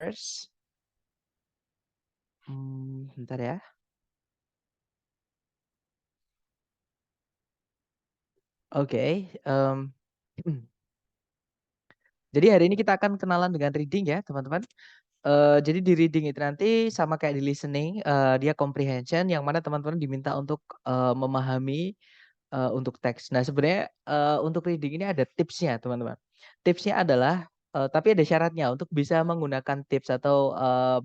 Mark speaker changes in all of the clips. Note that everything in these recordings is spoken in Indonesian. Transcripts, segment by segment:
Speaker 1: Terus, bentar ya. Oke, jadi hari ini kita akan kenalan dengan reading ya, teman-teman. Jadi di reading itu nanti sama kayak di listening, dia comprehension yang mana teman-teman diminta untuk, memahami, untuk teks. Nah sebenarnya, untuk reading ini ada tipsnya, teman-teman. Tipsnya adalah, tapi ada syaratnya untuk bisa menggunakan tips atau,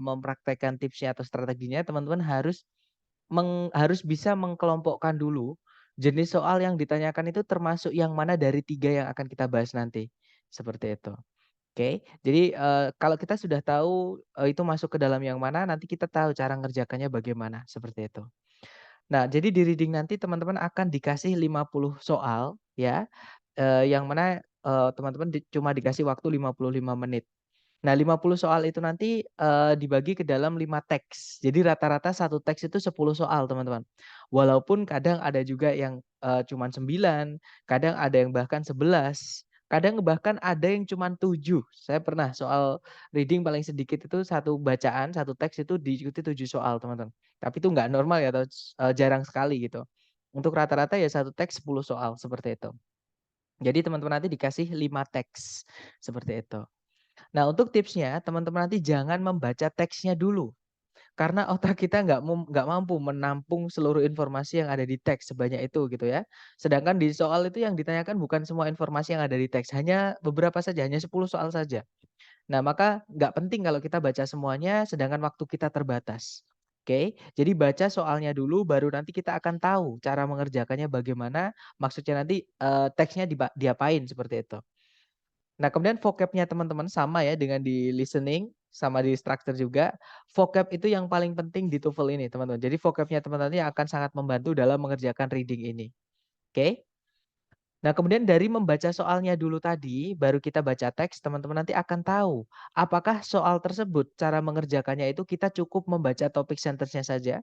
Speaker 1: mempraktekkan tipsnya atau strateginya, teman-teman harus bisa mengkelompokkan dulu jenis soal yang ditanyakan itu termasuk yang mana dari 3 yang akan kita bahas nanti, seperti itu. Oke, jadi, kalau kita sudah tahu, itu masuk ke dalam yang mana, nanti kita tahu cara ngerjakannya bagaimana, seperti itu. Nah, jadi di reading nanti teman-teman akan dikasih 50 soal ya, yang mana, teman-teman cuma dikasih waktu 55 menit. Nah, 50 soal itu nanti, dibagi ke dalam 5 teks. Jadi rata-rata satu teks itu 10 soal, teman-teman. Walaupun kadang ada juga yang, cuman 9, kadang ada yang bahkan 11, kadang bahkan ada yang cuman 7. Saya pernah soal reading paling sedikit itu satu bacaan, satu teks itu diikuti 7 soal, teman-teman. Tapi itu nggak normal ya atau jarang sekali gitu. Untuk rata-rata ya satu teks 10 soal, seperti itu. Jadi teman-teman nanti dikasih 5 teks, seperti itu. Nah, untuk tipsnya, teman-teman nanti jangan membaca teksnya dulu. Karena otak kita nggak mampu menampung seluruh informasi yang ada di teks sebanyak itu gitu ya. Sedangkan di soal itu yang ditanyakan bukan semua informasi yang ada di teks, hanya beberapa saja, hanya 10 soal saja. Nah, maka nggak penting kalau kita baca semuanya sedangkan waktu kita terbatas. Oke, jadi baca soalnya dulu baru nanti kita akan tahu cara mengerjakannya bagaimana, maksudnya nanti, teksnya diapain seperti itu. Nah, kemudian vocabnya teman-teman sama ya dengan di listening, sama di structure juga. Vocab itu yang paling penting di TOEFL ini, teman-teman. Jadi vocabnya teman-teman ini akan sangat membantu dalam mengerjakan reading ini. Oke? Nah, kemudian dari membaca soalnya dulu tadi, baru kita baca teks, teman-teman nanti akan tahu apakah soal tersebut cara mengerjakannya itu kita cukup membaca topik sentence-nya saja.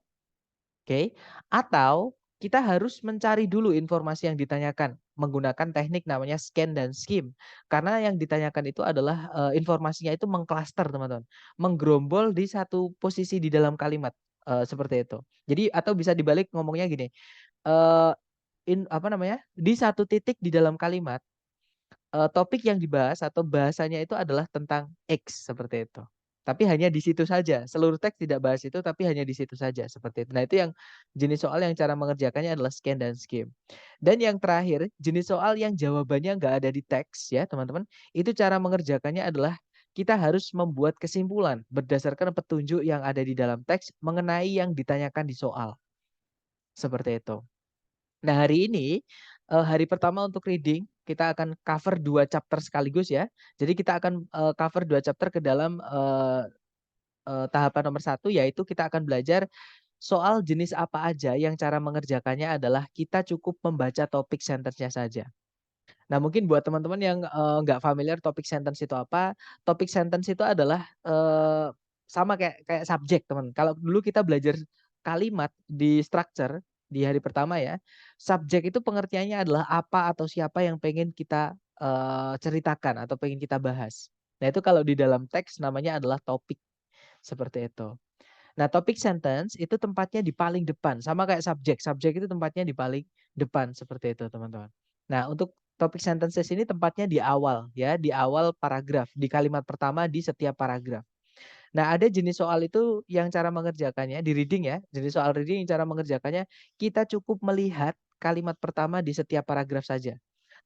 Speaker 1: Oke, atau kita harus mencari dulu informasi yang ditanyakan menggunakan teknik namanya scan dan skim. Karena yang ditanyakan itu adalah, informasinya itu mengklaster teman-teman, menggerombol di satu posisi di dalam kalimat, seperti itu. Jadi atau bisa dibalik ngomongnya gini, eee, apa namanya, di satu titik di dalam kalimat, topik yang dibahas atau bahasanya itu adalah tentang X, seperti itu. Tapi hanya di situ saja, seluruh teks tidak bahas itu, tapi hanya di situ saja, seperti itu. Nah, itu yang jenis soal yang cara mengerjakannya adalah scan dan skim. Dan yang terakhir, jenis soal yang jawabannya nggak ada di teks ya, teman-teman, itu cara mengerjakannya adalah kita harus membuat kesimpulan berdasarkan petunjuk yang ada di dalam teks mengenai yang ditanyakan di soal, seperti itu. Nah, hari ini, hari pertama untuk reading, kita akan cover 2 chapter sekaligus ya. Jadi kita akan, cover 2 chapter ke dalam, tahapan nomor 1 yaitu kita akan belajar soal jenis apa aja yang cara mengerjakannya adalah kita cukup membaca topik sentence-nya saja. Nah, mungkin buat teman-teman yang, nggak familiar topik sentence itu apa, topik sentence itu adalah, sama kayak kayak subjek, teman. Kalau dulu kita belajar kalimat di structure, di hari pertama ya, subjek itu pengertiannya adalah apa atau siapa yang pengen kita, ceritakan atau pengen kita bahas. Nah, itu kalau di dalam teks namanya adalah topik, seperti itu. Nah, topik sentence itu tempatnya di paling depan, sama kayak subjek. Subjek itu tempatnya di paling depan, seperti itu, teman-teman. Nah, untuk topik sentences ini tempatnya di awal, ya, di awal paragraf, di kalimat pertama di setiap paragraf. Nah, ada jenis soal itu yang cara mengerjakannya di reading ya, jenis soal reading yang cara mengerjakannya, kita cukup melihat kalimat pertama di setiap paragraf saja.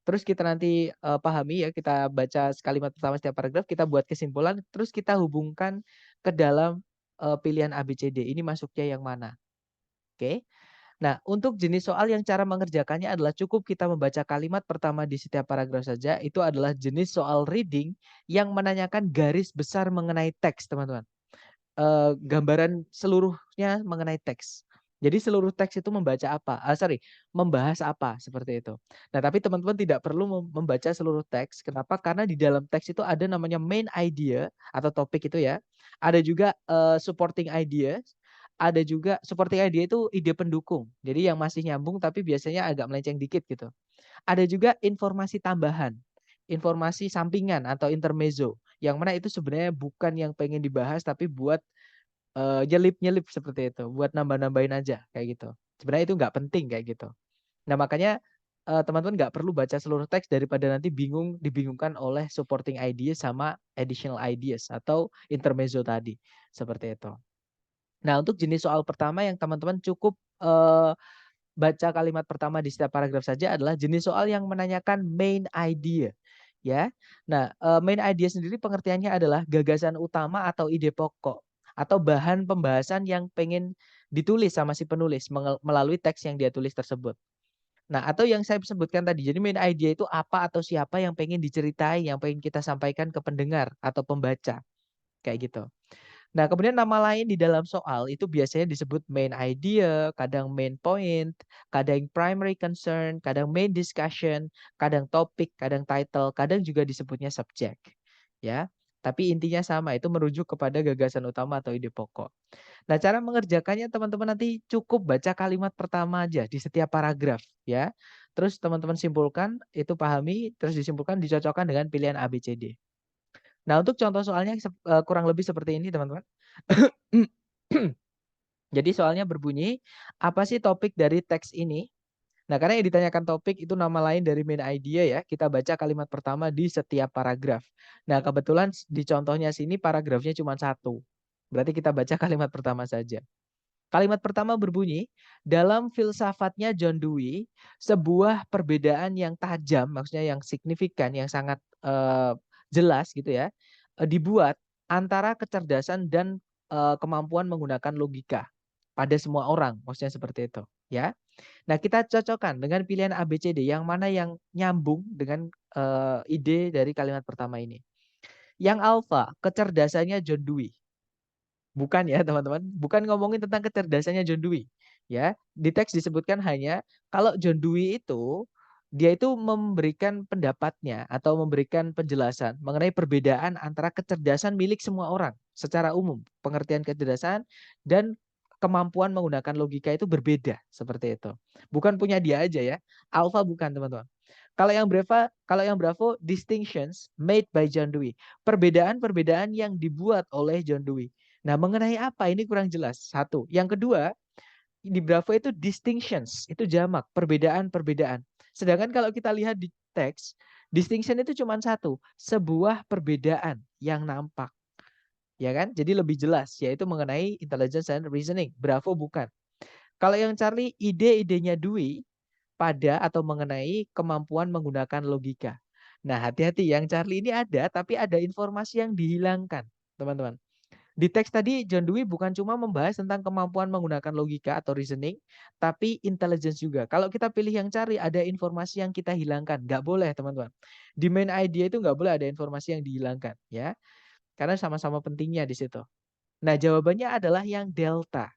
Speaker 1: Terus kita nanti, pahami ya, kita baca kalimat pertama setiap paragraf, kita buat kesimpulan, terus kita hubungkan ke dalam, pilihan A, B, C, D, ini masuknya yang mana, oke. Nah, untuk jenis soal yang cara mengerjakannya adalah cukup kita membaca kalimat pertama di setiap paragraf saja, itu adalah jenis soal reading yang menanyakan garis besar mengenai teks, teman-teman. Gambaran seluruhnya mengenai teks. Jadi seluruh teks itu membaca apa, membahas apa, seperti itu. Nah, tapi teman-teman tidak perlu membaca seluruh teks, kenapa? Karena di dalam teks itu ada namanya main idea atau topik itu ya, ada juga, supporting idea, ada juga supporting idea itu ide pendukung. Jadi yang masih nyambung tapi biasanya agak melenceng dikit gitu. Ada juga informasi tambahan. informasi sampingan atau intermezzo, yang mana itu sebenarnya bukan yang pengen dibahas tapi buat, nyelip-nyelip seperti itu, buat nambah-nambahin aja kayak gitu. Sebenarnya itu nggak penting kayak gitu. Nah makanya, teman-teman nggak perlu baca seluruh teks daripada nanti dibingungkan oleh supporting ideas sama additional ideas atau intermezzo tadi, seperti itu. Nah untuk jenis soal pertama yang teman-teman cukup, baca kalimat pertama di setiap paragraf saja adalah jenis soal yang menanyakan main idea, ya. Nah, main idea sendiri pengertiannya adalah gagasan utama atau ide pokok, atau bahan pembahasan yang pengen ditulis sama si penulis melalui teks yang dia tulis tersebut. Nah, atau yang saya sebutkan tadi, jadi main idea itu apa atau siapa yang pengen diceritai, yang pengen kita sampaikan ke pendengar atau pembaca, kayak gitu. Nah, kemudian nama lain di dalam soal itu biasanya disebut main idea, kadang main point, kadang primary concern, kadang main discussion, kadang topik, kadang title, kadang juga disebutnya subject. Ya. Tapi intinya sama, itu merujuk kepada gagasan utama atau ide pokok. Nah, cara mengerjakannya teman-teman nanti cukup baca kalimat pertama aja di setiap paragraf ya. Terus teman-teman simpulkan, itu pahami, terus disimpulkan dicocokkan dengan pilihan A, B, C, D. Nah, untuk contoh soalnya kurang lebih seperti ini, teman-teman. Jadi soalnya berbunyi, apa sih topik dari teks ini? Nah, karena yang ditanyakan topik itu nama lain dari main idea ya, kita baca kalimat pertama di setiap paragraf. Nah, kebetulan di contohnya sini paragrafnya cuma satu. Berarti kita baca kalimat pertama saja. Kalimat pertama berbunyi, dalam filsafatnya John Dewey, sebuah perbedaan yang tajam, maksudnya yang signifikan, yang sangat jelas gitu ya, dibuat antara kecerdasan dan kemampuan menggunakan logika pada semua orang, maksudnya seperti itu, ya. Nah, kita cocokkan dengan pilihan A, B, C, D, yang mana yang nyambung dengan ide dari kalimat pertama ini. Yang alfa, kecerdasannya John Dewey. Bukan ya teman-teman, bukan ngomongin tentang kecerdasannya John Dewey. Ya, di teks disebutkan hanya kalau John Dewey itu dia itu memberikan pendapatnya atau memberikan penjelasan mengenai perbedaan antara kecerdasan milik semua orang secara umum. Pengertian kecerdasan dan kemampuan menggunakan logika itu berbeda seperti itu. Bukan punya dia aja ya. Alpha bukan teman-teman. Kalau yang Bravo distinctions made by John Dewey. Perbedaan-perbedaan yang dibuat oleh John Dewey. Nah, mengenai apa ini kurang jelas. Satu. Yang kedua, di Bravo itu distinctions, itu jamak, perbedaan-perbedaan. Sedangkan kalau kita lihat di teks, distinction itu cuma satu, sebuah perbedaan yang nampak. Ya kan? Jadi lebih jelas, yaitu mengenai intelligence and reasoning. Bravo bukan. Kalau yang Charlie, ide-idenya Dewey pada atau mengenai kemampuan menggunakan logika. Nah, hati-hati, yang Charlie ini ada, tapi ada informasi yang dihilangkan, teman-teman. Di teks tadi John Dewey bukan cuma membahas tentang kemampuan menggunakan logika atau reasoning, tapi intelligence juga. Kalau kita pilih yang cari, ada informasi yang kita hilangkan. Nggak boleh, teman-teman. Di main idea itu nggak boleh ada informasi yang dihilangkan, ya. Karena sama-sama pentingnya di situ. Nah, jawabannya adalah yang delta.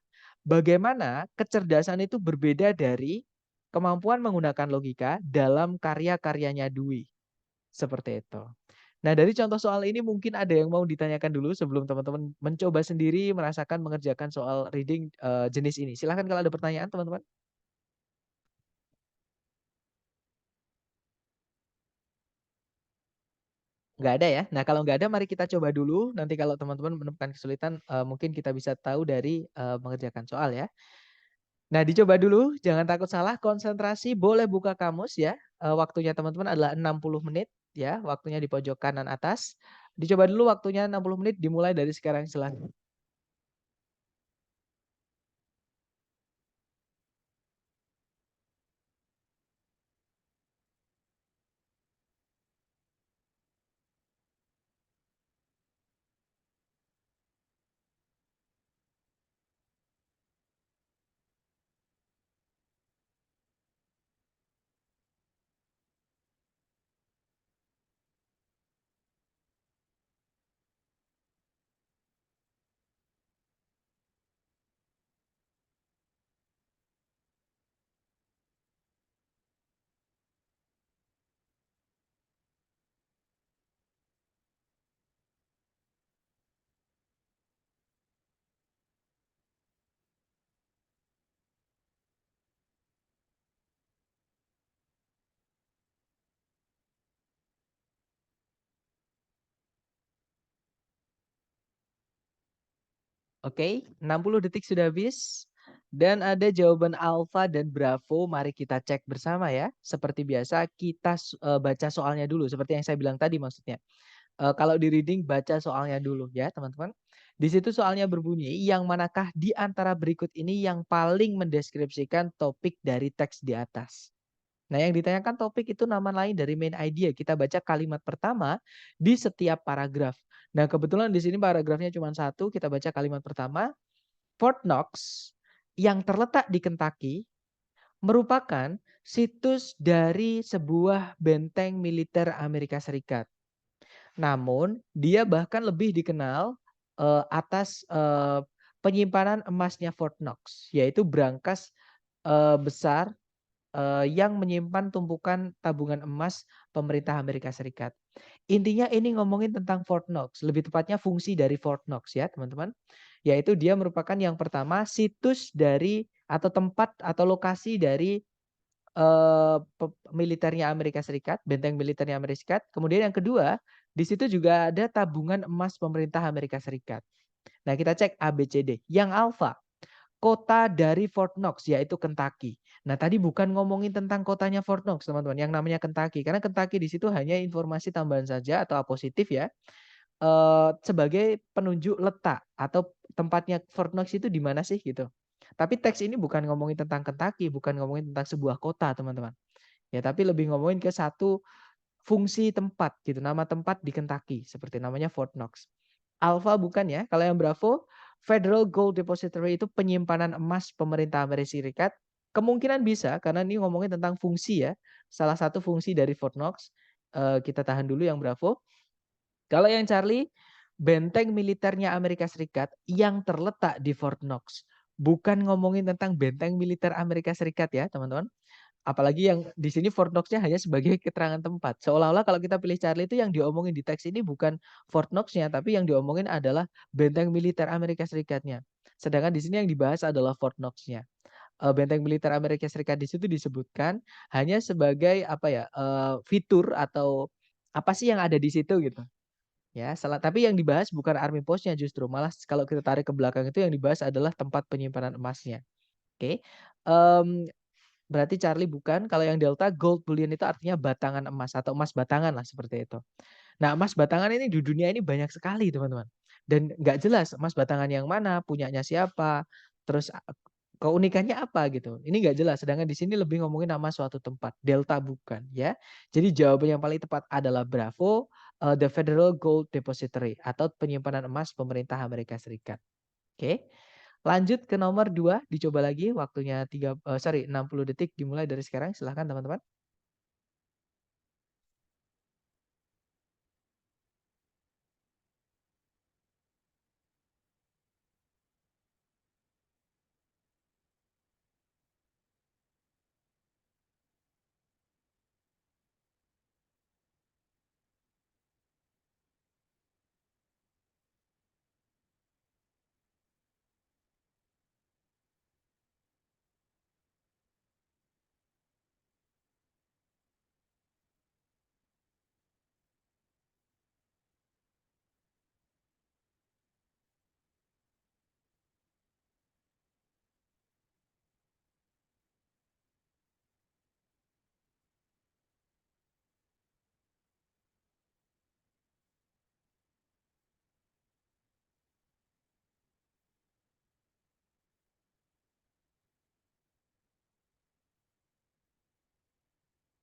Speaker 1: Bagaimana kecerdasan itu berbeda dari kemampuan menggunakan logika dalam karya-karyanya Dewey. Seperti itu. Nah, dari contoh soal ini mungkin ada yang mau ditanyakan dulu sebelum teman-teman mencoba sendiri merasakan mengerjakan soal reading jenis ini. Silahkan kalau ada pertanyaan, teman-teman. Nggak ada ya? Nah, kalau nggak ada mari kita coba dulu. Nanti kalau teman-teman menemukan kesulitan, mungkin kita bisa tahu dari mengerjakan soal ya. Nah, dicoba dulu, jangan takut salah, konsentrasi, boleh buka kamus ya. Waktunya teman-teman adalah 60 menit ya, waktunya di pojok kanan atas. Dicoba dulu waktunya 60 menit dimulai dari sekarang silahkan. Oke, 60 detik sudah habis. Dan ada jawaban alfa dan bravo. Mari kita cek bersama ya. Seperti biasa kita baca soalnya dulu. Seperti yang saya bilang tadi maksudnya. Kalau di reading baca soalnya dulu ya teman-teman. Di situ soalnya berbunyi, yang manakah di antara berikut ini yang paling mendeskripsikan topik dari teks di atas? Nah, yang ditanyakan topik itu nama lain dari main idea. Kita baca kalimat pertama di setiap paragraf. Nah, kebetulan di sini paragrafnya cuma satu. Kita baca kalimat pertama. Fort Knox yang terletak di Kentucky merupakan situs dari sebuah benteng militer Amerika Serikat. Namun, dia bahkan lebih dikenal atas penyimpanan emasnya Fort Knox, yaitu brankas besar yang menyimpan tumpukan tabungan emas pemerintah Amerika Serikat. Intinya ini ngomongin tentang Fort Knox, lebih tepatnya fungsi dari Fort Knox ya teman-teman. Yaitu dia merupakan yang pertama situs dari atau tempat atau lokasi dari militernya Amerika Serikat, benteng militernya Amerika Serikat. Kemudian yang kedua, di situ juga ada tabungan emas pemerintah Amerika Serikat. Nah, kita cek A, B, C, D. Yang alfa, kota dari Fort Knox yaitu Kentucky. Nah, tadi bukan ngomongin tentang kotanya Fort Knox, teman-teman, yang namanya Kentucky. Karena Kentucky di situ hanya informasi tambahan saja atau positif ya. Sebagai penunjuk letak atau tempatnya Fort Knox itu di mana sih gitu. Tapi teks ini bukan ngomongin tentang Kentucky, bukan ngomongin tentang sebuah kota, teman-teman. Ya, tapi lebih ngomongin ke satu fungsi tempat gitu, nama tempat di Kentucky seperti namanya Fort Knox. Alpha bukan ya. Kalau yang Bravo, Federal Gold Depository itu penyimpanan emas pemerintah Amerika Serikat. Kemungkinan bisa karena ini ngomongin tentang fungsi ya. Salah satu fungsi dari Fort Knox. Kita tahan dulu yang Bravo. Kalau yang Charlie, benteng militernya Amerika Serikat yang terletak di Fort Knox. Bukan ngomongin tentang benteng militer Amerika Serikat ya, teman-teman. Apalagi yang di sini Fort Knox-nya hanya sebagai keterangan tempat. Seolah-olah kalau kita pilih Charlie itu yang diomongin di teks ini bukan Fort Knox-nya, tapi yang diomongin adalah benteng militer Amerika Serikatnya. Sedangkan di sini yang dibahas adalah Fort Knox-nya. Benteng militer Amerika Serikat di situ disebutkan hanya sebagai apa ya, fitur atau apa sih yang ada di situ gitu. Ya, tapi yang dibahas bukan army post-nya justru, malah kalau kita tarik ke belakang itu yang dibahas adalah tempat penyimpanan emasnya. Oke. Berarti Charlie bukan, kalau yang Delta gold bullion itu artinya batangan emas atau emas batangan lah seperti itu. Nah, emas batangan ini di dunia ini banyak sekali, teman-teman. Dan nggak jelas emas batangan yang mana, punyanya siapa, terus keunikannya apa gitu. Ini nggak jelas. Sedangkan di sini lebih ngomongin nama suatu tempat. Delta bukan, ya. Jadi jawaban yang paling tepat adalah Bravo, the Federal Gold Depository atau penyimpanan emas pemerintah Amerika Serikat. Oke. Lanjut ke nomor 2, dicoba lagi waktunya 60 detik dimulai dari sekarang. Silahkan teman-teman.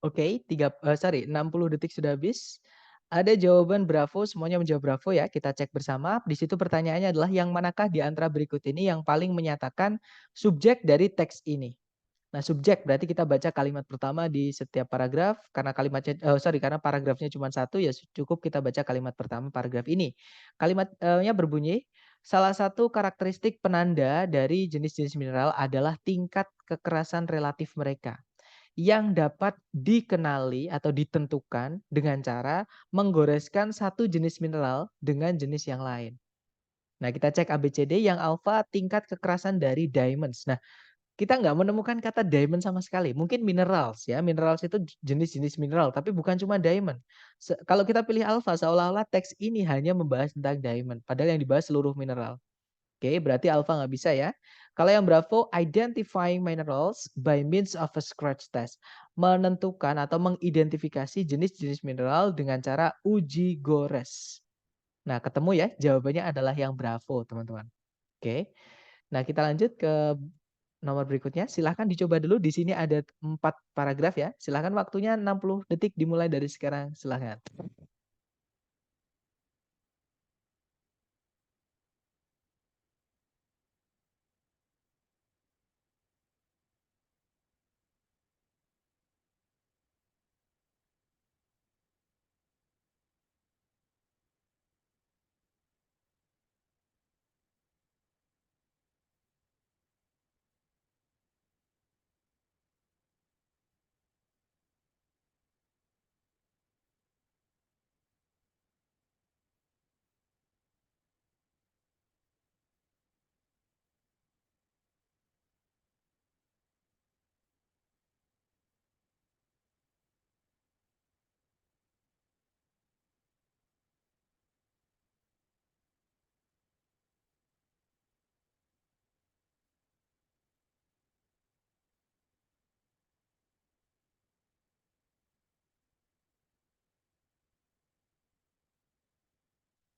Speaker 1: Oke, 60 detik sudah habis. Ada jawaban Bravo, semuanya menjawab Bravo ya. Kita cek bersama. Di situ pertanyaannya adalah yang manakah di antara berikut ini yang paling menyatakan subjek dari teks ini. Nah, subjek berarti kita baca kalimat pertama di setiap paragraf. Karena karena paragrafnya cuma satu ya cukup kita baca kalimat pertama paragraf ini. Kalimatnya berbunyi, salah satu karakteristik penanda dari jenis-jenis mineral adalah tingkat kekerasan relatif mereka yang dapat dikenali atau ditentukan dengan cara menggoreskan satu jenis mineral dengan jenis yang lain. Nah, kita cek ABCD. Yang alfa tingkat kekerasan dari diamonds. Nah, kita nggak menemukan kata diamond sama sekali. Mungkin minerals ya. Minerals itu jenis-jenis mineral, tapi bukan cuma diamond. Kalau kita pilih alfa, seolah-olah teks ini hanya membahas tentang diamond. Padahal yang dibahas seluruh mineral. Oke, berarti alpha nggak bisa ya. Kalau yang Bravo, identifying minerals by means of a scratch test. Menentukan atau mengidentifikasi jenis-jenis mineral dengan cara uji gores. Nah, ketemu ya, jawabannya adalah yang Bravo, teman-teman. Oke. Nah, kita lanjut ke nomor berikutnya. Silahkan dicoba dulu. Di sini ada 4 paragraf ya. Silahkan waktunya 60 detik dimulai dari sekarang. Silahkan.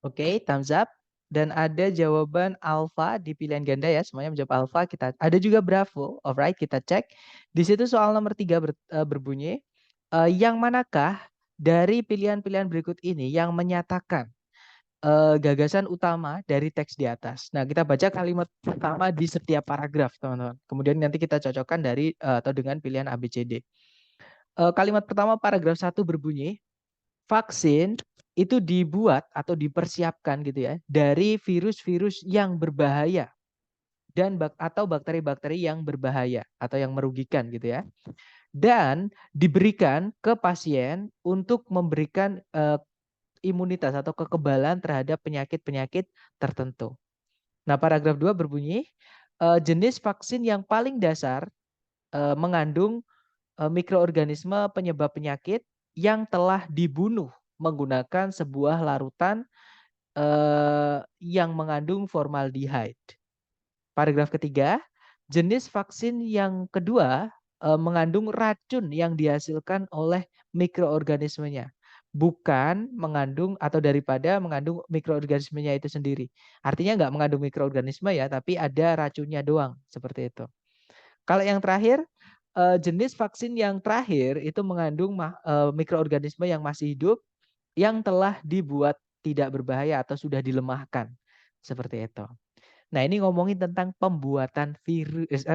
Speaker 1: Oke, thumbs up. Dan ada jawaban alpha di pilihan ganda ya, semuanya menjawab alpha. Ada juga Bravo. Alright, kita cek. Di situ soal nomor 3 berbunyi, yang manakah dari pilihan-pilihan berikut ini yang menyatakan gagasan utama dari teks di atas. Nah, kita baca kalimat pertama di setiap paragraf, teman-teman. Kemudian nanti kita cocokkan dari atau dengan pilihan A, B, C, D. Kalimat pertama paragraf 1 berbunyi, vaksin itu dibuat atau dipersiapkan gitu ya dari virus-virus yang berbahaya dan atau bakteri-bakteri yang berbahaya atau yang merugikan gitu ya. Dan diberikan ke pasien untuk memberikan imunitas atau kekebalan terhadap penyakit-penyakit tertentu. Nah, paragraf 2 berbunyi, jenis vaksin yang paling dasar mengandung mikroorganisme penyebab penyakit yang telah dibunuh menggunakan sebuah larutan yang mengandung formaldehyde. Paragraf ketiga, jenis vaksin yang kedua mengandung racun yang dihasilkan oleh mikroorganismenya, bukan mengandung atau daripada mengandung mikroorganismenya itu sendiri. Artinya nggak mengandung mikroorganisme ya, tapi ada racunnya doang, seperti itu. Kalau yang terakhir, jenis vaksin yang terakhir itu mengandung mikroorganisme yang masih hidup yang telah dibuat tidak berbahaya atau sudah dilemahkan, seperti itu. Nah, ini ngomongin tentang pembuatan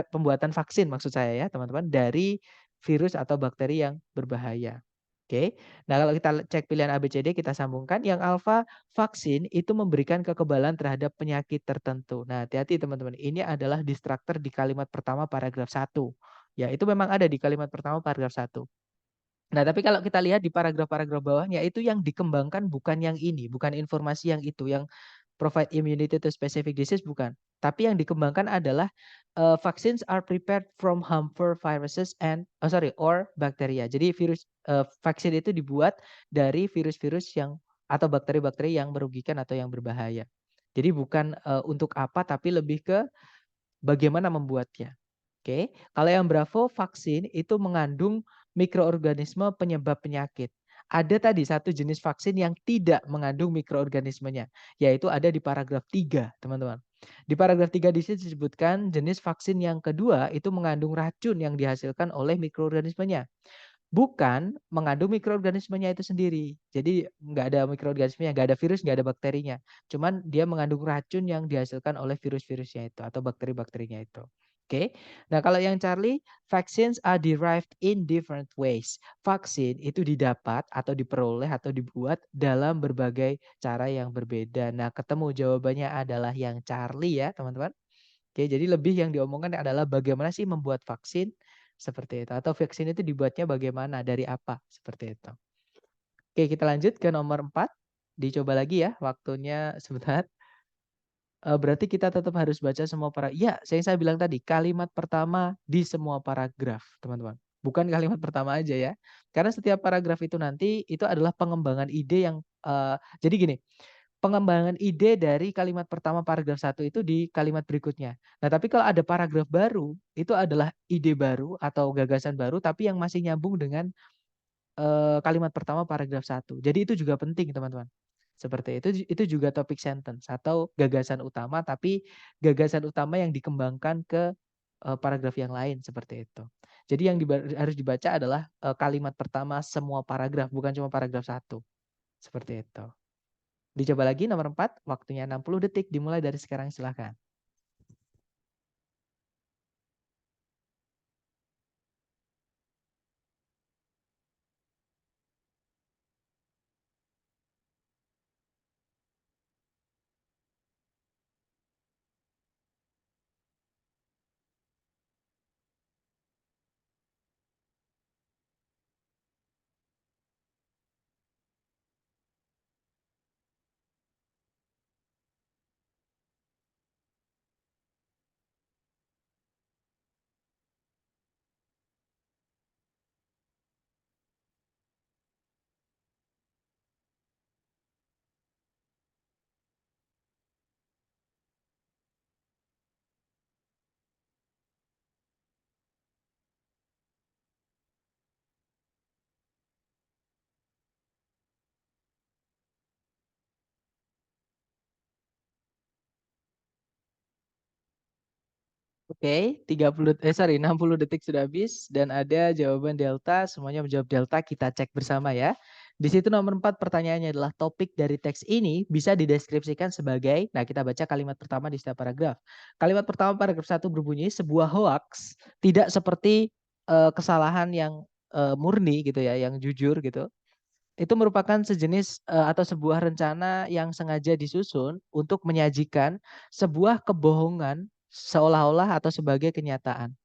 Speaker 1: pembuatan vaksin maksud saya ya, teman-teman, dari virus atau bakteri yang berbahaya. Oke. Nah, kalau kita cek pilihan A, B, C, D, kita sambungkan. Yang alfa, vaksin itu memberikan kekebalan terhadap penyakit tertentu. Nah, hati-hati teman-teman. Ini adalah distractor di kalimat pertama paragraf 1. Ya, itu memang ada di kalimat pertama paragraf 1. Nah, tapi kalau kita lihat di paragraf-paragraf bawahnya itu yang dikembangkan bukan yang ini, bukan informasi yang itu, yang provide immunity to specific disease bukan. Tapi yang dikembangkan adalah vaccines are prepared from harmful viruses or bacteria. Jadi vaksin itu dibuat dari virus-virus yang atau bakteri-bakteri yang merugikan atau yang berbahaya. Jadi bukan untuk apa tapi lebih ke bagaimana membuatnya. Oke, kalau yang Bravo vaksin itu mengandung mikroorganisme penyebab penyakit. Ada tadi satu jenis vaksin yang tidak mengandung mikroorganismenya, yaitu ada di paragraf 3, teman-teman. Di paragraf 3 di sini disebutkan jenis vaksin yang kedua itu mengandung racun yang dihasilkan oleh mikroorganismenya. Bukan mengandung mikroorganismenya itu sendiri. Jadi nggak ada mikroorganismenya, nggak ada virus, nggak ada bakterinya. Cuman dia mengandung racun yang dihasilkan oleh virus-virusnya itu atau bakteri-bakterinya itu. Oke. Nah, kalau yang Charlie, vaccines are derived in different ways. Vaksin itu didapat atau diperoleh atau dibuat dalam berbagai cara yang berbeda. Nah, ketemu jawabannya adalah yang Charlie ya, teman-teman. Oke, jadi lebih yang diomongkan adalah bagaimana sih membuat vaksin seperti itu atau vaksin itu dibuatnya bagaimana, dari apa, seperti itu. Oke, kita lanjut ke nomor 4. Dicoba lagi ya, waktunya sebentar. Berarti kita tetap harus baca semua ya, saya bilang tadi, kalimat pertama di semua paragraf, teman-teman. Bukan kalimat pertama aja ya. Karena setiap paragraf itu nanti itu adalah pengembangan ide yang jadi gini, pengembangan ide dari kalimat pertama paragraf satu itu di kalimat berikutnya. Nah, tapi kalau ada paragraf baru, itu adalah ide baru atau gagasan baru tapi yang masih nyambung dengan kalimat pertama paragraf satu. Jadi itu juga penting, teman-teman. Seperti itu juga topik sentence atau gagasan utama tapi gagasan utama yang dikembangkan ke paragraf yang lain seperti itu. Jadi yang harus dibaca adalah kalimat pertama semua paragraf, bukan cuma paragraf satu. Seperti itu. Dicoba lagi nomor 4, waktunya 60 detik dimulai dari sekarang silahkan. Oke, 60 detik sudah habis dan ada jawaban delta, semuanya menjawab delta, kita cek bersama ya. Di situ nomor 4 pertanyaannya adalah topik dari teks ini bisa dideskripsikan sebagai, nah kita baca kalimat pertama di setiap paragraf. Kalimat pertama paragraf 1 berbunyi, sebuah hoax tidak seperti kesalahan yang murni gitu ya, yang jujur gitu. Itu merupakan sejenis atau sebuah rencana yang sengaja disusun untuk menyajikan sebuah kebohongan seolah-olah atau sebagai kenyataan.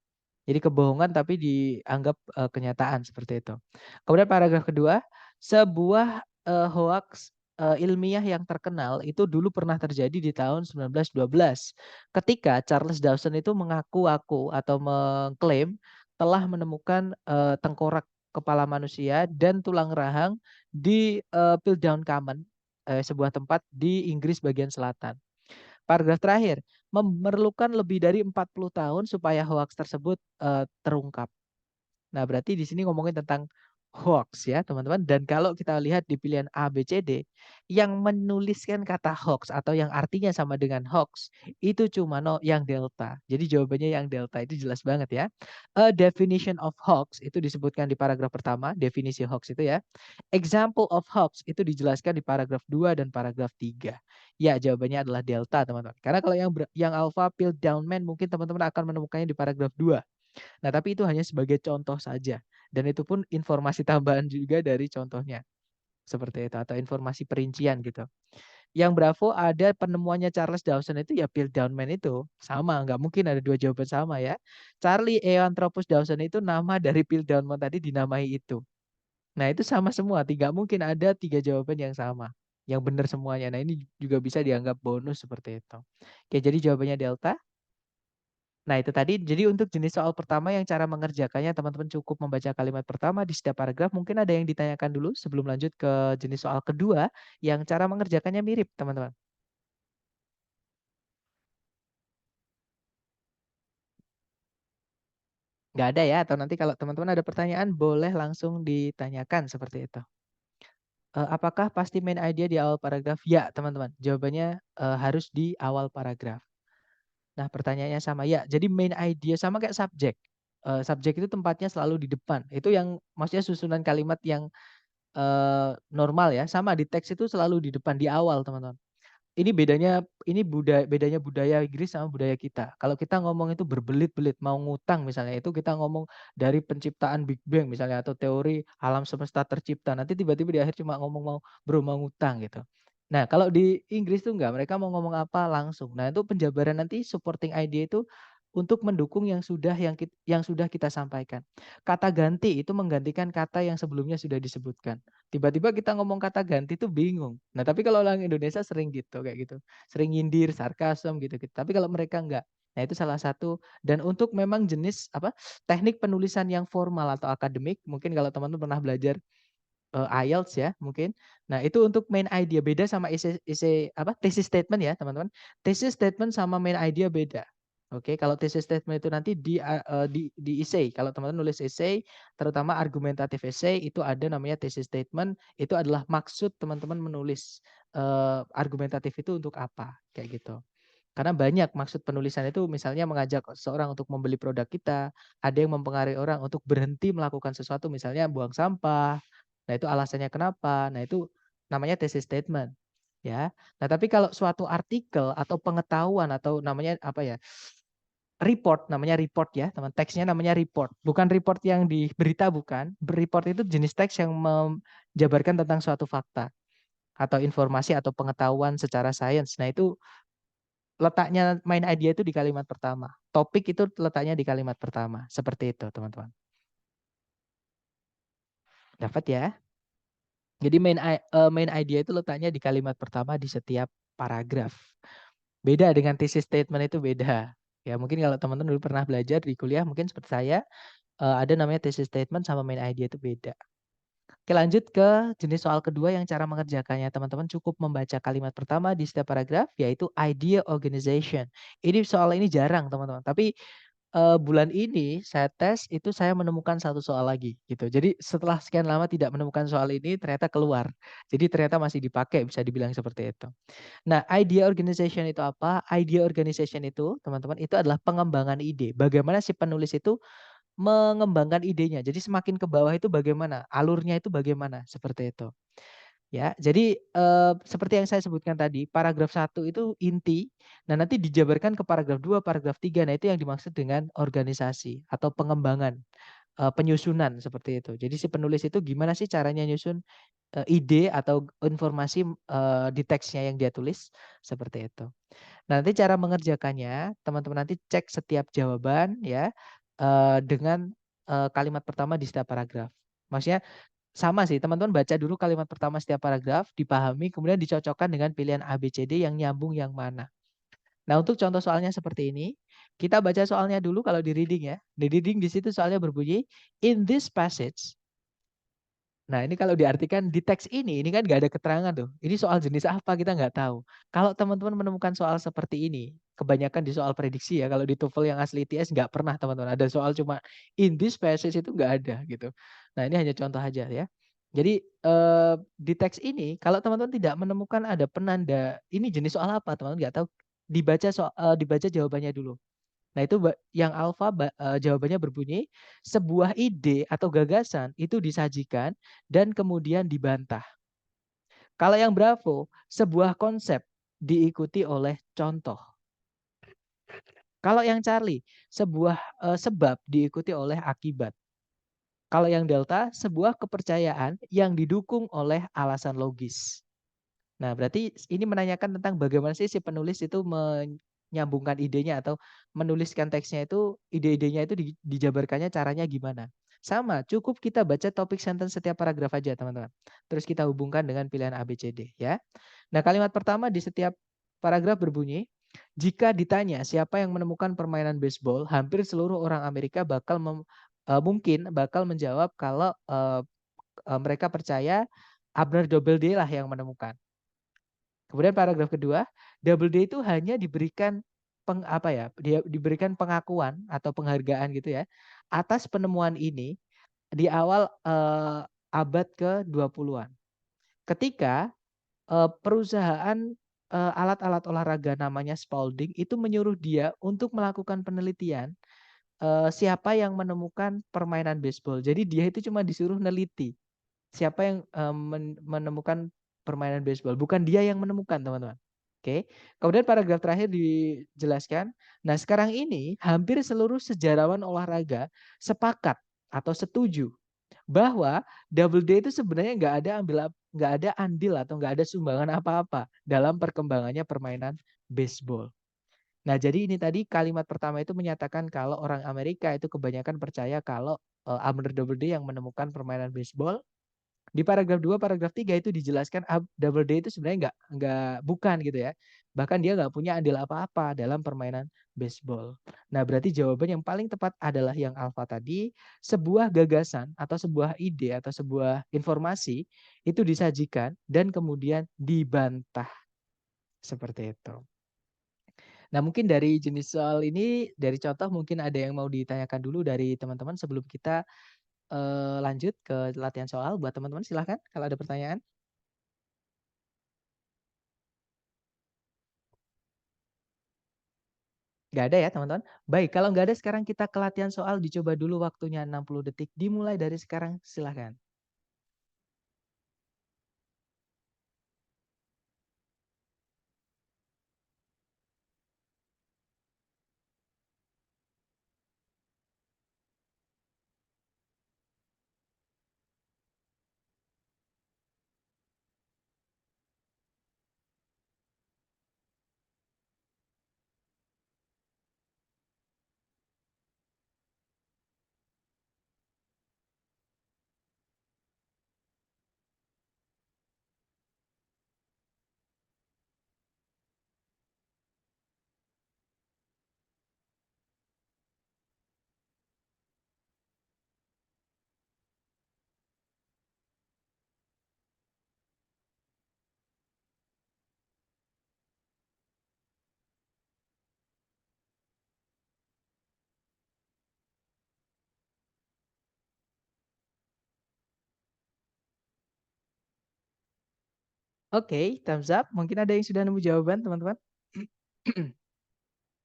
Speaker 1: Jadi kebohongan tapi dianggap kenyataan seperti itu. Kemudian paragraf kedua, sebuah hoaks ilmiah yang terkenal itu dulu pernah terjadi di tahun 1912 ketika Charles Dawson itu mengaku-aku atau mengklaim telah menemukan tengkorak kepala manusia dan tulang rahang di Piltdown Common, sebuah tempat di Inggris bagian selatan. Paragraf terakhir, memerlukan lebih dari 40 tahun supaya hoaks tersebut terungkap. Nah, berarti di sini ngomongin tentang hoax ya, teman-teman. Dan kalau kita lihat di pilihan A, B, C, D, yang menuliskan kata hoax atau yang artinya sama dengan hoax, itu cuma yang delta. Jadi jawabannya yang delta itu jelas banget ya. A definition of hoax itu disebutkan di paragraf pertama, definisi hoax itu ya. Example of hoax itu dijelaskan di paragraf 2 dan paragraf 3. Ya, jawabannya adalah delta, teman-teman. Karena kalau yang alpha, pil down man mungkin teman-teman akan menemukannya di paragraf 2. Nah, tapi itu hanya sebagai contoh saja. Dan itu pun informasi tambahan juga dari contohnya. Seperti itu. Atau informasi perincian gitu. Yang Bravo ada penemuannya Charles Dawson itu ya Bill Downman itu. Sama, nggak mungkin ada dua jawaban sama ya. Charlie Eanthropus Dawson itu nama dari Bill Downman tadi dinamai itu. Nah, itu sama semua. Tidak mungkin ada 3 jawaban yang sama. Yang benar semuanya. Nah, ini juga bisa dianggap bonus seperti itu. Oke, jadi jawabannya Delta. Nah, itu tadi. Jadi untuk jenis soal pertama yang cara mengerjakannya teman-teman cukup membaca kalimat pertama di setiap paragraf. Mungkin ada yang ditanyakan dulu sebelum lanjut ke jenis soal kedua yang cara mengerjakannya mirip, teman-teman. Nggak ada ya? Atau nanti kalau teman-teman ada pertanyaan boleh langsung ditanyakan seperti itu. Apakah pasti main idea di awal paragraf? Ya, teman-teman. Jawabannya harus di awal paragraf. Nah, pertanyaannya sama ya. Jadi main idea sama kayak subjek. Subjek itu tempatnya selalu di depan. Itu yang maksudnya susunan kalimat yang normal ya, sama di teks itu selalu di depan, di awal, teman-teman. Bedanya budaya Inggris sama budaya kita. Kalau kita ngomong itu berbelit-belit, mau ngutang misalnya, itu kita ngomong dari penciptaan Big Bang misalnya, atau teori alam semesta tercipta. Nanti tiba-tiba di akhir cuma ngomong mau ngutang gitu. Nah, kalau di Inggris tuh enggak, mereka mau ngomong apa langsung. Nah, itu penjabaran nanti supporting idea itu untuk mendukung yang sudah kita sampaikan. Kata ganti itu menggantikan kata yang sebelumnya sudah disebutkan. Tiba-tiba kita ngomong kata ganti tuh bingung. Nah, tapi kalau orang Indonesia sering gitu, kayak gitu. Sering nyindir, sarkasm gitu-gitu. Tapi kalau mereka enggak. Nah, itu salah satu. Dan untuk memang jenis teknik penulisan yang formal atau akademik, mungkin kalau teman-teman pernah belajar IELTS ya mungkin. Nah itu untuk main idea, beda sama thesis statement ya teman-teman. Thesis statement sama main idea beda. Oke, kalau thesis statement itu nanti di essay. Kalau teman-teman nulis essay, terutama argumentatif essay, itu ada namanya thesis statement. Itu adalah maksud teman-teman menulis argumentatif itu untuk apa, kayak gitu. Karena banyak maksud penulisan itu, misalnya mengajak seorang untuk membeli produk kita, ada yang mempengaruhi orang untuk berhenti melakukan sesuatu, misalnya buang sampah. Nah, itu alasannya kenapa. Nah, itu namanya thesis statement, ya. Nah, tapi kalau suatu artikel atau pengetahuan atau namanya apa ya? Report, namanya report ya, teman. Teksnya namanya report. Bukan report yang di berita, bukan. Report itu jenis teks yang menjabarkan tentang suatu fakta atau informasi atau pengetahuan secara sains. Nah, itu letaknya main idea itu di kalimat pertama. Topik itu letaknya di kalimat pertama. Seperti itu, teman-teman. Dapat ya? Jadi main idea itu letaknya di kalimat pertama di setiap paragraf. Beda dengan thesis statement, itu beda. Ya, mungkin kalau teman-teman dulu pernah belajar di kuliah mungkin seperti saya, ada namanya thesis statement sama main idea itu beda. Oke, lanjut ke jenis soal kedua yang cara mengerjakannya. Teman-teman cukup membaca kalimat pertama di setiap paragraf, yaitu idea organization. Ini soal ini jarang, teman-teman. Tapi bulan ini saya tes, itu saya menemukan satu soal lagi gitu. Jadi setelah sekian lama tidak menemukan soal ini, ternyata keluar. Jadi ternyata masih dipakai, bisa dibilang seperti itu. Nah, idea organization itu apa? Idea organization itu, teman-teman, itu adalah pengembangan ide. Bagaimana si penulis itu mengembangkan idenya. Jadi semakin ke bawah itu bagaimana, alurnya itu bagaimana, seperti itu. Ya, jadi seperti yang saya sebutkan tadi, paragraf 1 itu inti, nah nanti dijabarkan ke paragraf 2, paragraf 3. Nah, itu yang dimaksud dengan organisasi atau pengembangan, penyusunan seperti itu. Jadi si penulis itu gimana sih caranya nyusun ide atau informasi di teksnya yang dia tulis, seperti itu. Nah, nanti cara mengerjakannya, teman-teman nanti cek setiap jawaban ya dengan kalimat pertama di setiap paragraf. Maksudnya sama sih, teman-teman baca dulu kalimat pertama setiap paragraf, dipahami, kemudian dicocokkan dengan pilihan A, B, C, D yang nyambung yang mana. Nah, untuk contoh soalnya seperti ini, kita baca soalnya dulu kalau di reading ya. Di reading di situ soalnya berbunyi, in this passage. Nah, ini kalau diartikan di teks ini kan nggak ada keterangan tuh. Ini soal jenis apa kita nggak tahu. Kalau teman-teman menemukan soal seperti ini, kebanyakan di soal prediksi ya. Kalau di TOEFL yang asli ITS nggak pernah, teman-teman. Ada soal cuma in this passage, itu nggak ada gitu. Nah, ini hanya contoh aja ya. Jadi di teks ini kalau teman-teman tidak menemukan ada penanda ini jenis soal apa, teman-teman nggak tahu, dibaca jawabannya dulu. Nah, itu yang alfa jawabannya berbunyi, sebuah ide atau gagasan itu disajikan dan kemudian dibantah. Kalau yang bravo, sebuah konsep diikuti oleh contoh. Kalau yang Charlie, sebuah sebab diikuti oleh akibat. Kalau yang delta, sebuah kepercayaan yang didukung oleh alasan logis. Nah, berarti ini menanyakan tentang bagaimana sih si penulis itu menyambungkan idenya atau menuliskan teksnya itu, ide-idenya itu dijabarkannya caranya gimana. Sama, cukup kita baca topik sentence setiap paragraf aja, teman-teman. Terus kita hubungkan dengan pilihan A, B, C, D ya. Nah, kalimat pertama di setiap paragraf berbunyi, jika ditanya siapa yang menemukan permainan baseball, hampir seluruh orang Amerika mungkin bakal menjawab kalau mereka percaya Abner Doubleday lah yang menemukan. Kemudian paragraf kedua, Doubleday itu hanya diberikan dia diberikan pengakuan atau penghargaan gitu ya atas penemuan ini di awal abad ke-20-an. Ketika perusahaan alat-alat olahraga namanya Spalding itu menyuruh dia untuk melakukan penelitian siapa yang menemukan permainan baseball. Jadi dia itu cuma disuruh neliti siapa yang menemukan permainan baseball, bukan dia yang menemukan, teman-teman. Oke. Kemudian paragraf terakhir dijelaskan, nah sekarang ini hampir seluruh sejarawan olahraga sepakat atau setuju bahwa Doubleday itu sebenarnya nggak ada andil atau nggak ada sumbangan apa-apa dalam perkembangannya permainan baseball. Nah, jadi ini tadi kalimat pertama itu menyatakan kalau orang Amerika itu kebanyakan percaya kalau Abner Doubleday yang menemukan permainan baseball. Di paragraf 2, paragraf 3 itu dijelaskan Doubleday itu sebenarnya bukan gitu ya. Bahkan dia nggak punya andil apa-apa dalam permainan baseball. Nah, berarti jawaban yang paling tepat adalah yang alfa tadi, sebuah gagasan atau sebuah ide atau sebuah informasi itu disajikan dan kemudian dibantah seperti itu. Nah, mungkin dari jenis soal ini, dari contoh mungkin ada yang mau ditanyakan dulu dari teman-teman sebelum kita lanjut ke latihan soal. Buat teman-teman silahkan kalau ada pertanyaan. Nggak ada ya teman-teman? Baik, kalau nggak ada sekarang kita ke latihan soal, dicoba dulu waktunya 60 detik, dimulai dari sekarang, silahkan. Oke, thumbs up. Mungkin ada yang sudah nemu jawaban, teman-teman?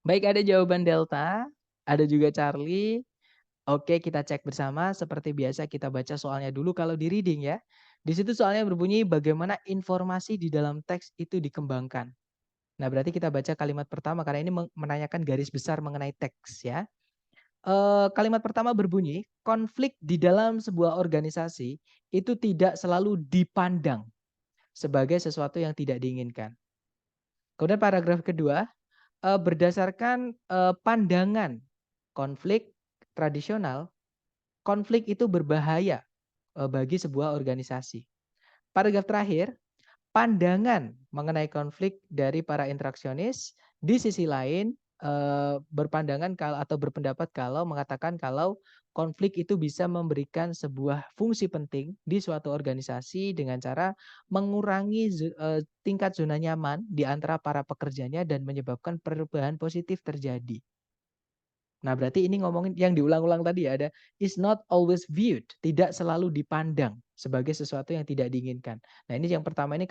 Speaker 1: Baik, ada jawaban Delta, ada juga Charlie. Oke, kita cek bersama. Seperti biasa kita baca soalnya dulu kalau di reading ya. Di situ soalnya berbunyi bagaimana informasi di dalam teks itu dikembangkan. Nah, berarti kita baca kalimat pertama karena ini menanyakan garis besar mengenai teks ya. Kalimat pertama berbunyi, konflik di dalam sebuah organisasi itu tidak selalu dipandang sebagai sesuatu yang tidak diinginkan. Kemudian paragraf kedua, berdasarkan pandangan konflik tradisional, konflik itu berbahaya bagi sebuah organisasi. Paragraf terakhir, pandangan mengenai konflik dari para interaksionis di sisi lain berpandangan kalau atau berpendapat kalau mengatakan kalau konflik itu bisa memberikan sebuah fungsi penting di suatu organisasi dengan cara mengurangi tingkat zona nyaman di antara para pekerjanya dan menyebabkan perubahan positif terjadi. Nah, berarti ini ngomongin yang diulang-ulang tadi ya, ada is not always viewed, tidak selalu dipandang sebagai sesuatu yang tidak diinginkan. Nah, ini yang pertama ini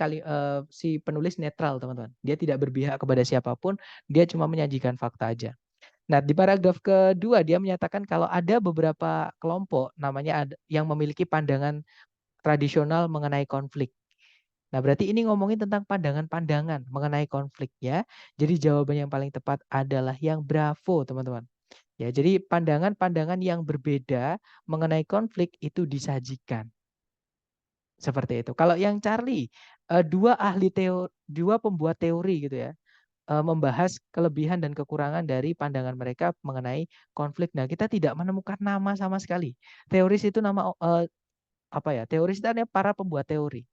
Speaker 1: si penulis netral, teman-teman. Dia tidak berpihak kepada siapapun, dia cuma menyajikan fakta aja. Nah, di paragraf kedua dia menyatakan kalau ada beberapa kelompok namanya yang memiliki pandangan tradisional mengenai konflik. Nah, berarti ini ngomongin tentang pandangan-pandangan mengenai konflik ya. Jadi jawaban yang paling tepat adalah yang bravo, teman-teman. Ya, jadi pandangan-pandangan yang berbeda mengenai konflik itu disajikan. Seperti itu. Kalau yang Charlie, dua pembuat teori gitu ya, membahas kelebihan dan kekurangan dari pandangan mereka mengenai konflik. Nah, kita tidak menemukan nama sama sekali. Teoris itu nama apa ya? Teoris itu artinya para pembuat teori.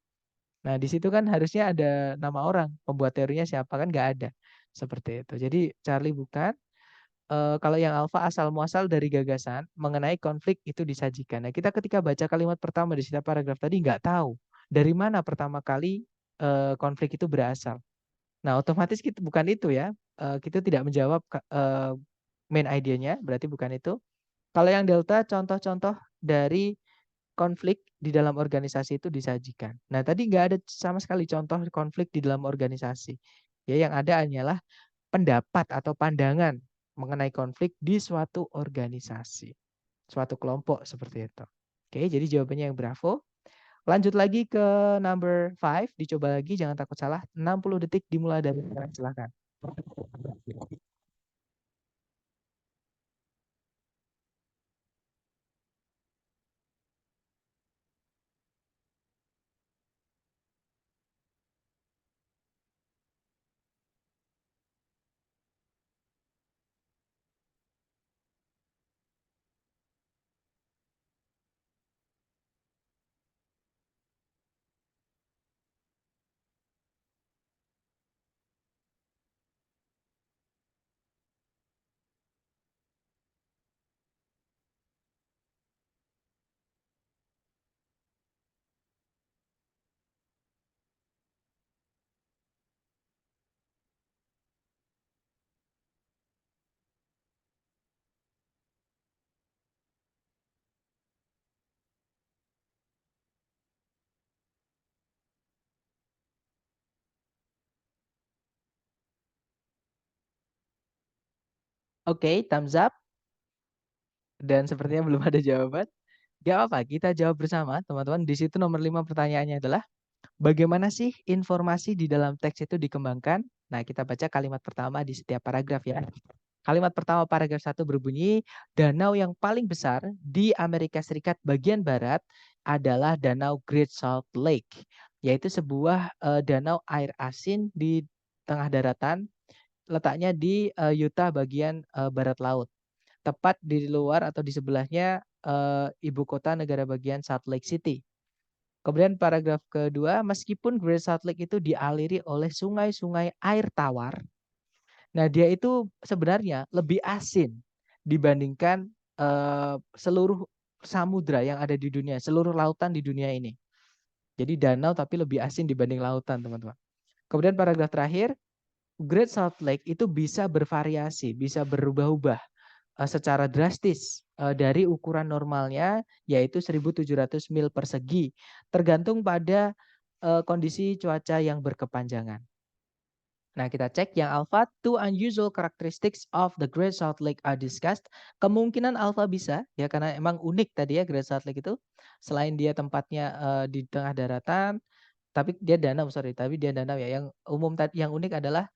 Speaker 1: Nah, di situ kan harusnya ada nama orang, pembuat teorinya siapa kan nggak ada. Seperti itu. Jadi Charlie bukan. Kalau yang alfa asal muasal dari gagasan mengenai konflik itu disajikan. Nah, kita ketika baca kalimat pertama di setiap paragraf tadi nggak tahu dari mana pertama kali konflik itu berasal. Nah, otomatis kita bukan itu ya. Kita tidak menjawab main idenya, berarti bukan itu. Kalau yang delta contoh-contoh dari konflik di dalam organisasi itu disajikan. Nah, tadi nggak ada sama sekali contoh konflik di dalam organisasi. Ya, yang ada hanyalah pendapat atau pandangan mengenai konflik di suatu organisasi, suatu kelompok seperti itu. Oke, jadi jawabannya yang bravo. Lanjut lagi ke number 5, dicoba lagi jangan takut salah. 60 detik dimulai dari sekarang, silakan. Oke, thumbs up. Dan sepertinya belum ada jawaban. Gak apa-apa, kita jawab bersama teman-teman. Di situ nomor 5 pertanyaannya adalah, bagaimana sih informasi di dalam teks itu dikembangkan? Nah, kita baca kalimat pertama di setiap paragraf ya. Kalimat pertama paragraf 1 berbunyi, danau yang paling besar di Amerika Serikat bagian barat adalah Danau Great Salt Lake, yaitu sebuah danau air asin di tengah daratan, letaknya di Utah bagian barat laut, tepat di luar atau di sebelahnya ibu kota negara bagian Salt Lake City. Kemudian paragraf kedua, meskipun Great Salt Lake itu dialiri oleh sungai-sungai air tawar, nah dia itu sebenarnya lebih asin dibandingkan seluruh samudra yang ada di dunia, seluruh lautan di dunia ini. Jadi danau tapi lebih asin dibanding lautan, teman-teman. Kemudian paragraf terakhir, Great Salt Lake itu bisa bervariasi, bisa berubah-ubah secara drastis dari ukuran normalnya yaitu 1.700 mil persegi, tergantung pada kondisi cuaca yang berkepanjangan. Nah, kita cek yang alpha, two unusual characteristics of the Great Salt Lake are discussed. Kemungkinan alpha bisa, ya karena emang unik tadi ya Great Salt Lake itu. Selain dia tempatnya di tengah daratan, tapi dia danau, tapi dia danau ya. Yang umum yang unik adalah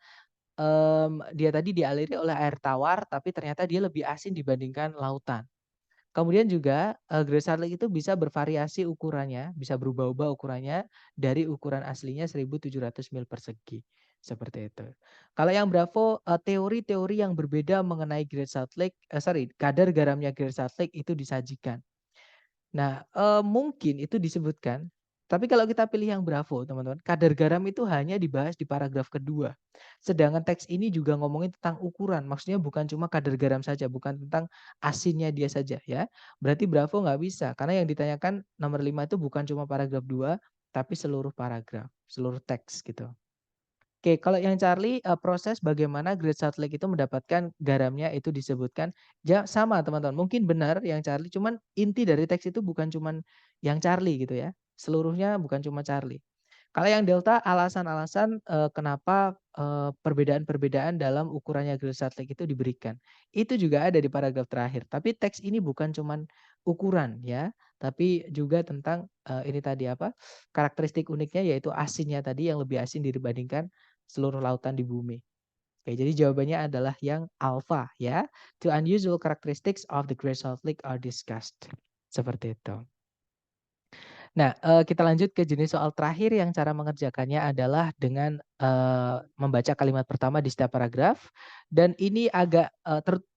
Speaker 1: dia tadi dialiri oleh air tawar, tapi ternyata dia lebih asin dibandingkan lautan. Kemudian juga Great Salt Lake itu bisa bervariasi ukurannya, bisa berubah-ubah ukurannya dari ukuran aslinya 1.700 mil persegi. Seperti itu. Kalau yang Bravo, teori-teori yang berbeda mengenai Great Salt Lake, kadar garamnya Great Salt Lake itu disajikan. Nah, mungkin itu disebutkan, tapi kalau kita pilih yang Bravo, teman-teman, kadar garam itu hanya dibahas di paragraf kedua. Sedangkan teks ini juga ngomongin tentang ukuran, maksudnya bukan cuma kadar garam saja, bukan tentang asinnya dia saja ya. Berarti Bravo nggak bisa, karena yang ditanyakan nomor 5 itu bukan cuma paragraf 2, tapi seluruh paragraf, seluruh teks gitu. Oke, kalau yang Charlie proses bagaimana Great Salt Lake itu mendapatkan garamnya itu disebutkan sama teman-teman. Mungkin benar yang Charlie, cuman inti dari teks itu bukan cuman yang Charlie gitu ya. Seluruhnya bukan cuma Charlie. Kalau yang Delta alasan-alasan kenapa perbedaan-perbedaan dalam ukurannya Great Salt Lake itu diberikan. Itu juga ada di paragraf terakhir. Tapi teks ini bukan cuman ukuran ya, tapi juga tentang ini tadi apa? Karakteristik uniknya yaitu asinnya tadi yang lebih asin dibandingkan seluruh lautan di bumi. Oke, jadi jawabannya adalah yang alpha ya. The unusual characteristics of the Great Salt Lake are discussed. Seperti itu. Nah, kita lanjut ke jenis soal terakhir yang cara mengerjakannya adalah dengan membaca kalimat pertama di setiap paragraf. Dan ini agak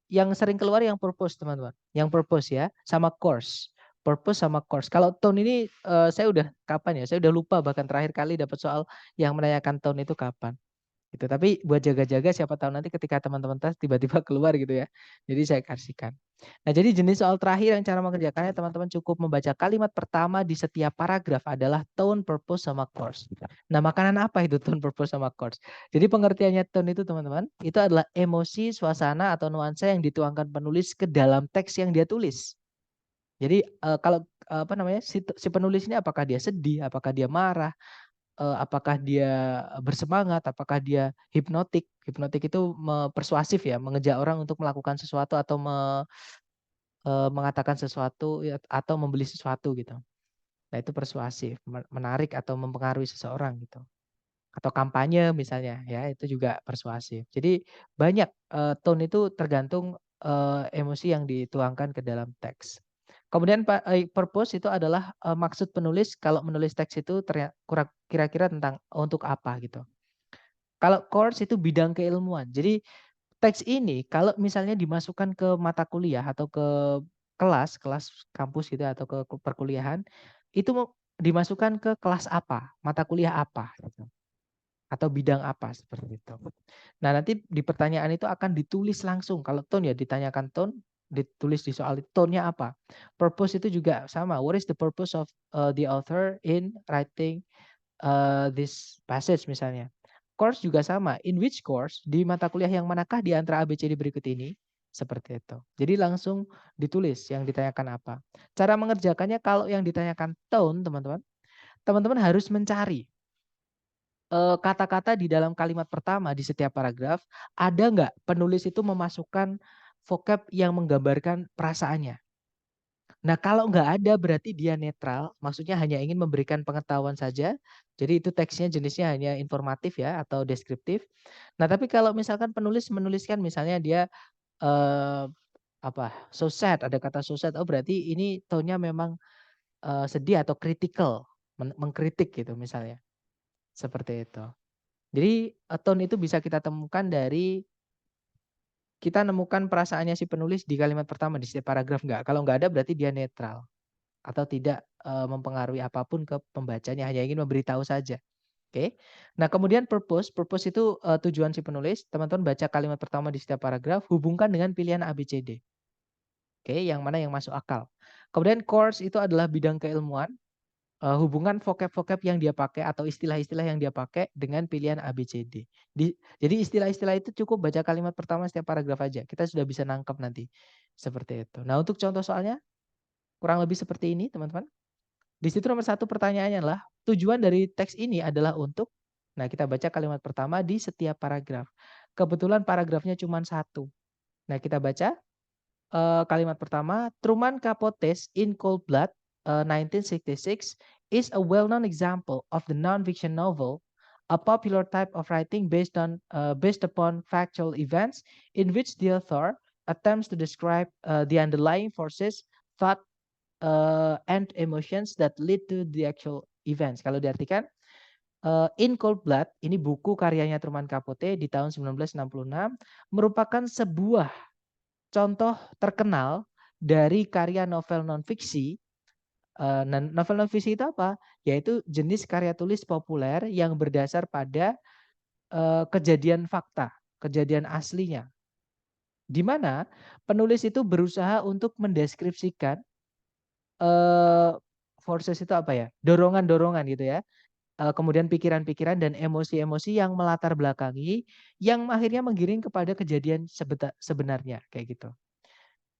Speaker 1: yang sering keluar yang purpose, teman-teman. Yang purpose ya, sama course. Purpose sama course. Kalau tone ini saya udah kapan ya? Saya udah lupa bahkan terakhir kali dapat soal yang menanyakan tone itu kapan. Gitu. Tapi buat jaga-jaga siapa tahu nanti ketika teman-teman tes tiba-tiba keluar gitu ya. Jadi saya kasihkan. Nah, jadi jenis soal terakhir yang cara mengerjakannya teman-teman cukup membaca kalimat pertama di setiap paragraf adalah tone, purpose, sama course. Nah, makanan apa itu tone, purpose, sama course? Jadi pengertiannya tone itu teman-teman, itu adalah emosi, suasana, atau nuansa yang dituangkan penulis ke dalam teks yang dia tulis. Jadi kalau apa namanya si penulis ini apakah dia sedih, apakah dia marah, apakah dia bersemangat, apakah dia hipnotik. Hipnotik itu persuasif ya, mengejak orang untuk melakukan sesuatu atau mengatakan sesuatu ya, atau membeli sesuatu gitu. Nah, itu persuasif, menarik atau mempengaruhi seseorang gitu. Atau kampanye misalnya ya, itu juga persuasif. Jadi banyak tone itu tergantung emosi yang dituangkan ke dalam teks. Kemudian purpose itu adalah maksud penulis kalau menulis teks itu kira-kira tentang untuk apa gitu. Kalau course itu bidang keilmuan. Jadi teks ini kalau misalnya dimasukkan ke mata kuliah atau ke kelas kampus gitu atau ke perkuliahan, itu dimasukkan ke kelas apa, mata kuliah apa gitu. Atau bidang apa seperti itu. Nah, nanti di pertanyaan itu akan ditulis langsung. Kalau tone ya ditanyakan tone, ditulis di soal tone-nya apa. Purpose itu juga sama. What is the purpose of the author in writing this passage misalnya. Course juga sama. In which course? Di mata kuliah yang manakah di antara ABCD berikut ini? Seperti itu. Jadi langsung ditulis yang ditanyakan apa. Cara mengerjakannya kalau yang ditanyakan tone, teman-teman. Teman-teman harus mencari kata-kata di dalam kalimat pertama di setiap paragraf, ada nggak penulis itu memasukkan vocab yang menggambarkan perasaannya. Nah, kalau nggak ada berarti dia netral, maksudnya hanya ingin memberikan pengetahuan saja. Jadi itu teksnya jenisnya hanya informatif ya atau deskriptif. Nah, tapi kalau misalkan penulis menuliskan misalnya dia eh, apa? So sad, ada kata so sad. Oh, berarti ini tone-nya memang sedih atau critical, mengkritik gitu misalnya. Seperti itu. Jadi tone itu bisa kita temukan dari kita nemukan perasaannya si penulis di kalimat pertama di setiap paragraf nggak. Kalau nggak ada berarti dia netral atau tidak mempengaruhi apapun ke pembacanya, hanya ingin memberitahu saja. Oke. Nah, kemudian purpose itu tujuan si penulis. Teman-teman baca kalimat pertama di setiap paragraf, hubungkan dengan pilihan A, B, C, D. Oke, yang mana yang masuk akal. Kemudian course itu adalah bidang keilmuan. Hubungan vocab-vocab yang dia pakai atau istilah-istilah yang dia pakai dengan pilihan A, B, C, D. Jadi istilah-istilah itu cukup baca kalimat pertama setiap paragraf aja. Kita sudah bisa nangkep nanti. Seperti itu. Nah, untuk contoh soalnya kurang lebih seperti ini, teman-teman. Di situ nomor satu pertanyaannya adalah, tujuan dari teks ini adalah untuk, nah kita baca kalimat pertama di setiap paragraf. Kebetulan paragrafnya cuma satu. Nah kita baca kalimat pertama, Truman Capote's In Cold Blood 1966 is a well-known example of the non-fiction novel, a popular type of writing based upon factual events in which the author attempts to describe the underlying forces, thought, and emotions that lead to the actual events. Kalau diartikan, In Cold Blood, ini buku karyanya Truman Capote di tahun 1966, merupakan sebuah contoh terkenal dari karya novel non-fiksi. Novel non-fiksi itu apa? Yaitu jenis karya tulis populer yang berdasar pada kejadian fakta, kejadian aslinya. Di mana penulis itu berusaha untuk mendeskripsikan forces itu apa ya? Dorongan-dorongan gitu ya. Kemudian pikiran-pikiran dan emosi-emosi yang melatar belakangi yang akhirnya menggiring kepada kejadian sebenarnya kayak gitu.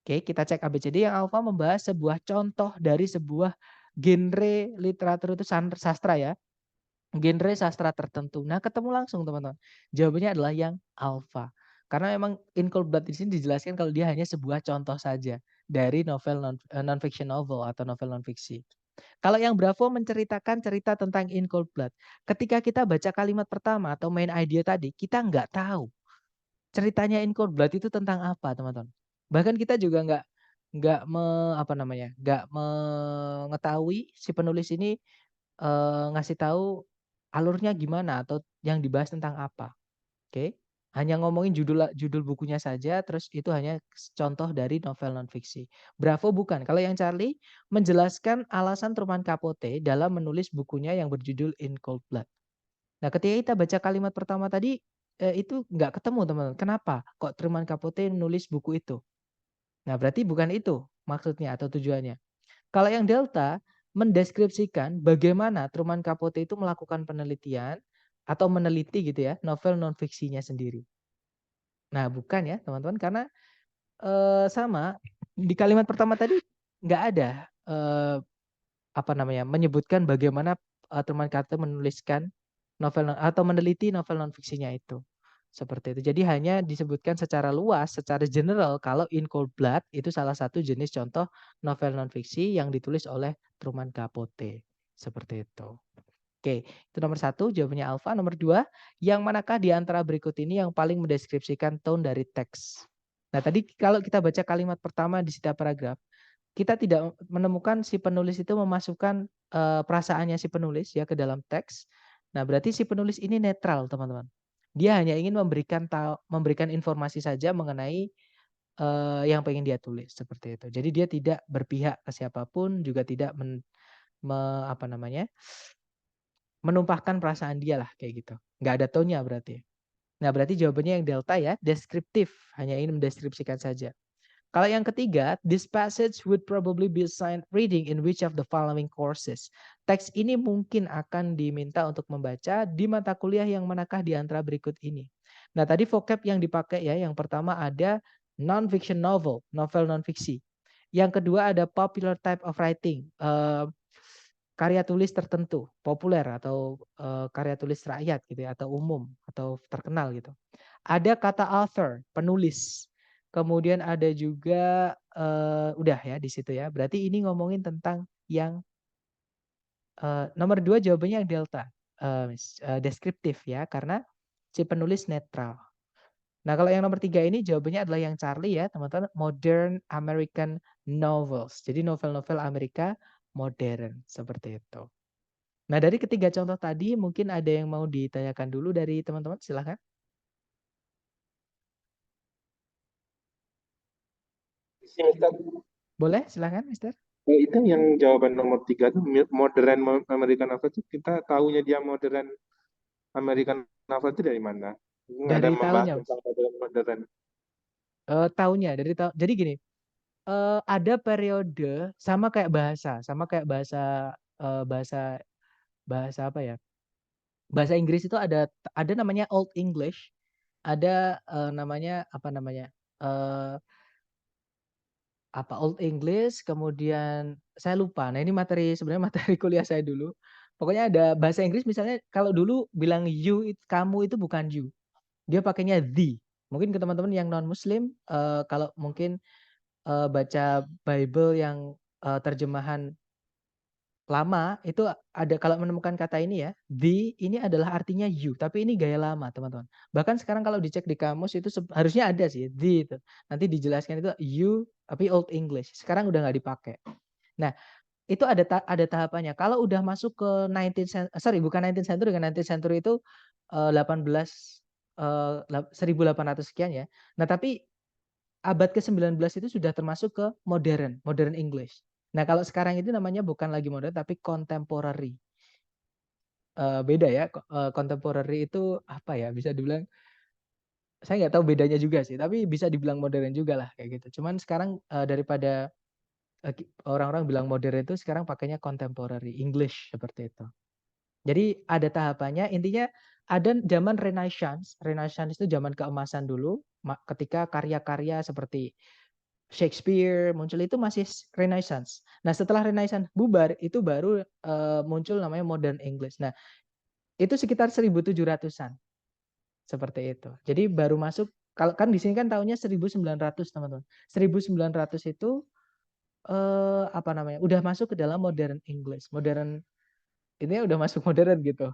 Speaker 1: Oke, kita cek ABCD. Yang alfa membahas sebuah contoh dari sebuah genre literatur itu sastra ya. Genre sastra tertentu. Nah, ketemu langsung teman-teman. Jawabannya adalah yang alfa. Karena memang In Cold Blood di sini dijelaskan kalau dia hanya sebuah contoh saja dari novel non-fiction novel atau novel non-fiksi. Kalau yang Bravo menceritakan cerita tentang In Cold Blood. Ketika kita baca kalimat pertama atau main idea tadi, kita nggak tahu ceritanya In Cold Blood itu tentang apa, teman-teman. Bahkan kita juga nggak mengetahui si penulis ini ngasih tahu alurnya gimana atau yang dibahas tentang apa. Oke. Hanya ngomongin judul bukunya saja, terus itu hanya contoh dari novel non-fiksi. Bravo bukan. Kalau yang Charlie menjelaskan alasan Truman Capote dalam menulis bukunya yang berjudul In Cold Blood. Nah, ketika kita baca kalimat pertama tadi, itu nggak ketemu teman-teman. Kenapa? Kok Truman Capote nulis buku itu? Nah, berarti bukan itu maksudnya atau tujuannya. Kalau yang Delta mendeskripsikan bagaimana Truman Capote itu melakukan penelitian atau meneliti gitu ya novel non fiksinya sendiri. Nah, bukan ya teman-teman karena sama di kalimat pertama tadi nggak ada menyebutkan bagaimana Truman Capote menuliskan novel atau meneliti novel non fiksinya itu. Seperti itu. Jadi hanya disebutkan secara luas, secara general kalau In Cold Blood itu salah satu jenis contoh novel non fiksi yang ditulis oleh Truman Capote. Seperti itu. Oke, itu nomor satu jawabannya alfa. Nomor dua, yang manakah di antara berikut ini yang paling mendeskripsikan tone dari teks? Nah tadi kalau kita baca kalimat pertama di setiap paragraf, kita tidak menemukan si penulis itu memasukkan perasaannya si penulis ya ke dalam teks. Nah berarti si penulis ini netral teman-teman. Dia hanya ingin memberikan informasi saja mengenai yang pengen dia tulis seperti itu. Jadi dia tidak berpihak ke siapapun, juga tidak menumpahkan perasaan dia lah kayak gitu. Nggak ada tone-nya berarti. Nah berarti jawabannya yang delta ya, deskriptif, hanya ingin mendeskripsikan saja. Kalau yang ketiga, this passage would probably be assigned reading in which of the following courses. Teks ini mungkin akan diminta untuk membaca di mata kuliah yang manakah di antara berikut ini. Nah tadi vocab yang dipakai ya, yang pertama ada non-fiction novel, novel non-fiksi. Yang kedua ada popular type of writing, karya tulis tertentu, populer atau karya tulis rakyat gitu ya, atau umum atau terkenal gitu. Ada kata author, penulis. Kemudian ada juga udah ya di situ ya. Berarti ini ngomongin tentang yang nomor 2 jawabannya yang delta. Deskriptif ya karena si penulis netral. Nah, kalau yang nomor 3 ini jawabannya adalah yang Charlie ya, teman-teman. Modern American Novels. Jadi novel-novel Amerika modern seperti itu. Nah, dari ketiga contoh tadi mungkin ada yang mau ditanyakan dulu dari teman-teman, silahkan. Boleh, silahkan, Mister.
Speaker 2: Itu yang jawaban nomor 3 itu modern American novel itu kita tahunya dia modern American novel itu dari mana? Nggak ada
Speaker 1: Dari
Speaker 2: membahas
Speaker 1: tahunnya,
Speaker 2: tentang modern modern.
Speaker 1: tahunnya dari tahun. Jadi gini, ada periode sama kayak bahasa bahasa bahasa apa ya? Bahasa Inggris itu ada namanya Old English, ada namanya apa namanya? eh apa Old English, kemudian saya lupa. Nah, ini materi sebenarnya materi kuliah saya dulu. Pokoknya ada bahasa Inggris misalnya kalau dulu bilang kamu itu bukan you. Dia pakainya the. Mungkin ke teman-teman yang non muslim kalau mungkin baca Bible yang terjemahan lama itu ada kalau menemukan kata ini ya, the ini adalah artinya you, tapi ini gaya lama, teman-teman. Bahkan sekarang kalau dicek di kamus itu harusnya ada sih the itu. Nanti dijelaskan itu you tapi Old English. Sekarang udah nggak dipakai. Nah, itu ada tahapannya. Kalau udah masuk ke 19th century, sorry bukan 19th century, dengan 19th century itu 18 1800 sekian ya. Nah, tapi abad ke-19 itu sudah termasuk ke modern English. Nah, kalau sekarang itu namanya bukan lagi modern tapi contemporary. Beda ya, contemporary itu apa ya? Bisa dibilang saya nggak tahu bedanya juga sih, tapi bisa dibilang modern juga lah kayak gitu. Cuman sekarang daripada orang-orang bilang modern itu sekarang pakainya contemporary English seperti itu. Jadi ada tahapannya, intinya ada zaman Renaissance. Renaissance itu zaman keemasan dulu, ketika karya-karya seperti Shakespeare muncul itu masih Renaissance. Nah, setelah Renaissance bubar itu baru muncul namanya Modern English. Nah, itu sekitar 1700-an seperti itu. Jadi baru masuk kalau kan di sini kan tahunnya 1900, teman-teman. 1900 itu apa namanya? Udah masuk ke dalam Modern English. Modern ini udah masuk modern gitu.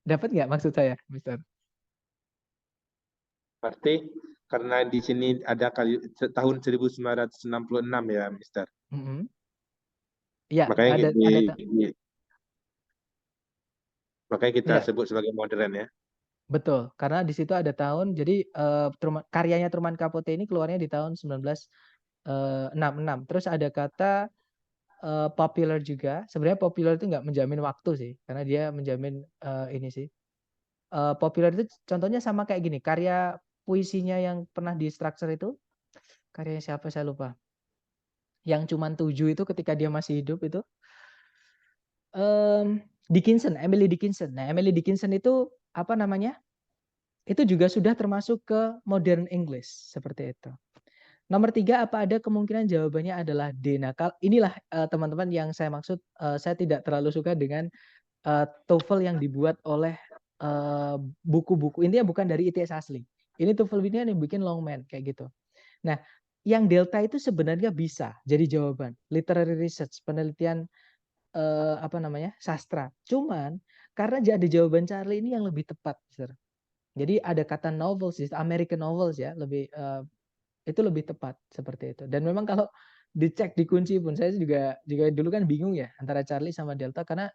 Speaker 1: Dapat nggak maksud saya, Mister?
Speaker 2: Berarti karena di sini ada kali tahun 1966 ya, Mister.
Speaker 1: Mm-mm. Iya,
Speaker 2: Makanya
Speaker 1: ada
Speaker 2: makanya kita
Speaker 1: ya
Speaker 2: sebut sebagai modern ya.
Speaker 1: betul. Karena di situ ada tahun. Jadi karyanya Truman Capote ini keluarnya di tahun 1966. Terus ada kata popular juga. Sebenarnya popular itu nggak menjamin waktu sih, karena dia menjamin ini sih. Popular itu contohnya sama kayak gini. Karya puisinya yang pernah di structure itu, karyanya siapa saya lupa. Yang cuman 7 itu ketika dia masih hidup itu. Dickinson, Emily Dickinson. Nah, Emily Dickinson itu apa namanya? Itu juga sudah termasuk ke modern English seperti itu. Nomor 3, apa ada kemungkinan jawabannya adalah D. Nah, inilah teman-teman yang saya maksud. Saya tidak terlalu suka dengan TOEFL yang dibuat oleh buku-buku. Intinya bukan dari ITS asli. Ini TOEFL ini yang bikin Longman kayak gitu. Nah, yang delta itu sebenarnya bisa jadi jawaban. Literary research, penelitian apa namanya sastra. Cuman karena jadi jawaban Charlie ini yang lebih tepat, Sir. Jadi ada kata novels, American novels ya, lebih itu lebih tepat seperti itu. Dan memang kalau dicek dikunci pun saya juga dulu kan bingung ya antara Charlie sama Delta karena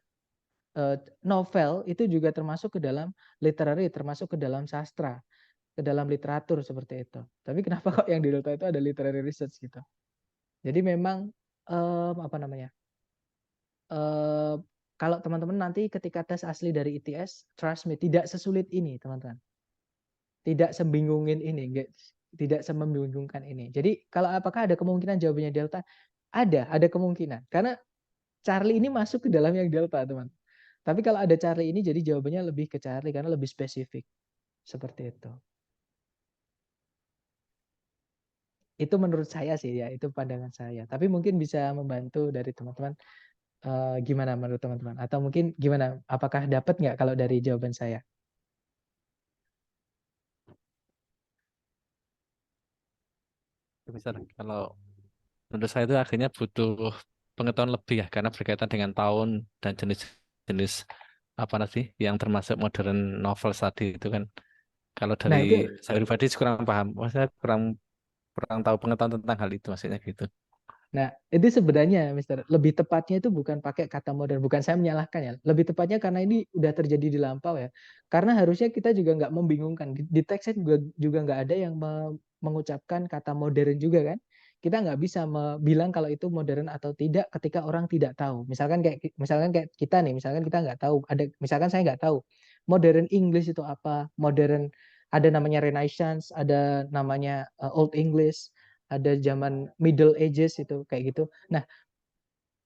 Speaker 1: novel itu juga termasuk ke dalam literary, termasuk ke dalam sastra, ke dalam literatur seperti itu. Tapi kenapa kok yang di Delta itu ada literary research gitu? Jadi memang apa namanya? eh, kalau teman-teman nanti ketika tes asli dari ITS, trust me, tidak sesulit ini, teman-teman. Tidak sembingungin ini, tidak semembingungkan ini. Jadi kalau apakah ada kemungkinan jawabannya delta? Ada kemungkinan. Karena Charlie ini masuk ke dalam yang delta, teman. Tapi kalau ada Charlie ini, jadi jawabannya lebih ke Charlie karena lebih spesifik. Seperti itu. Itu menurut saya sih ya, itu pandangan saya. Tapi mungkin bisa membantu dari teman-teman. Gimana menurut teman-teman? Atau mungkin gimana? Apakah dapat nggak kalau dari jawaban saya?
Speaker 3: Bisa. Kalau menurut saya itu akhirnya butuh pengetahuan lebih ya, karena berkaitan dengan tahun dan jenis-jenis apa nanti yang termasuk modern novel tadi itu kan. Kalau
Speaker 1: Nah
Speaker 3: dari
Speaker 1: itu.
Speaker 3: saya pribadi kurang paham, maksudnya kurang kurang tahu pengetahuan tentang hal itu maksudnya gitu.
Speaker 1: Nah, itu sebenarnya, Mister, lebih tepatnya itu bukan pakai kata modern, bukan saya menyalahkan ya. Lebih tepatnya karena ini udah terjadi di lampau ya. Karena harusnya kita juga nggak membingungkan. Di teksnya juga nggak ada yang mengucapkan kata modern juga kan. Kita nggak bisa bilang kalau itu modern atau tidak ketika orang tidak tahu. Misalkan kayak kita nih, misalkan kita nggak tahu. Misalkan saya nggak tahu modern English itu apa, modern ada namanya Renaissance, ada namanya Old English, ada zaman Middle Ages itu kayak gitu. Nah,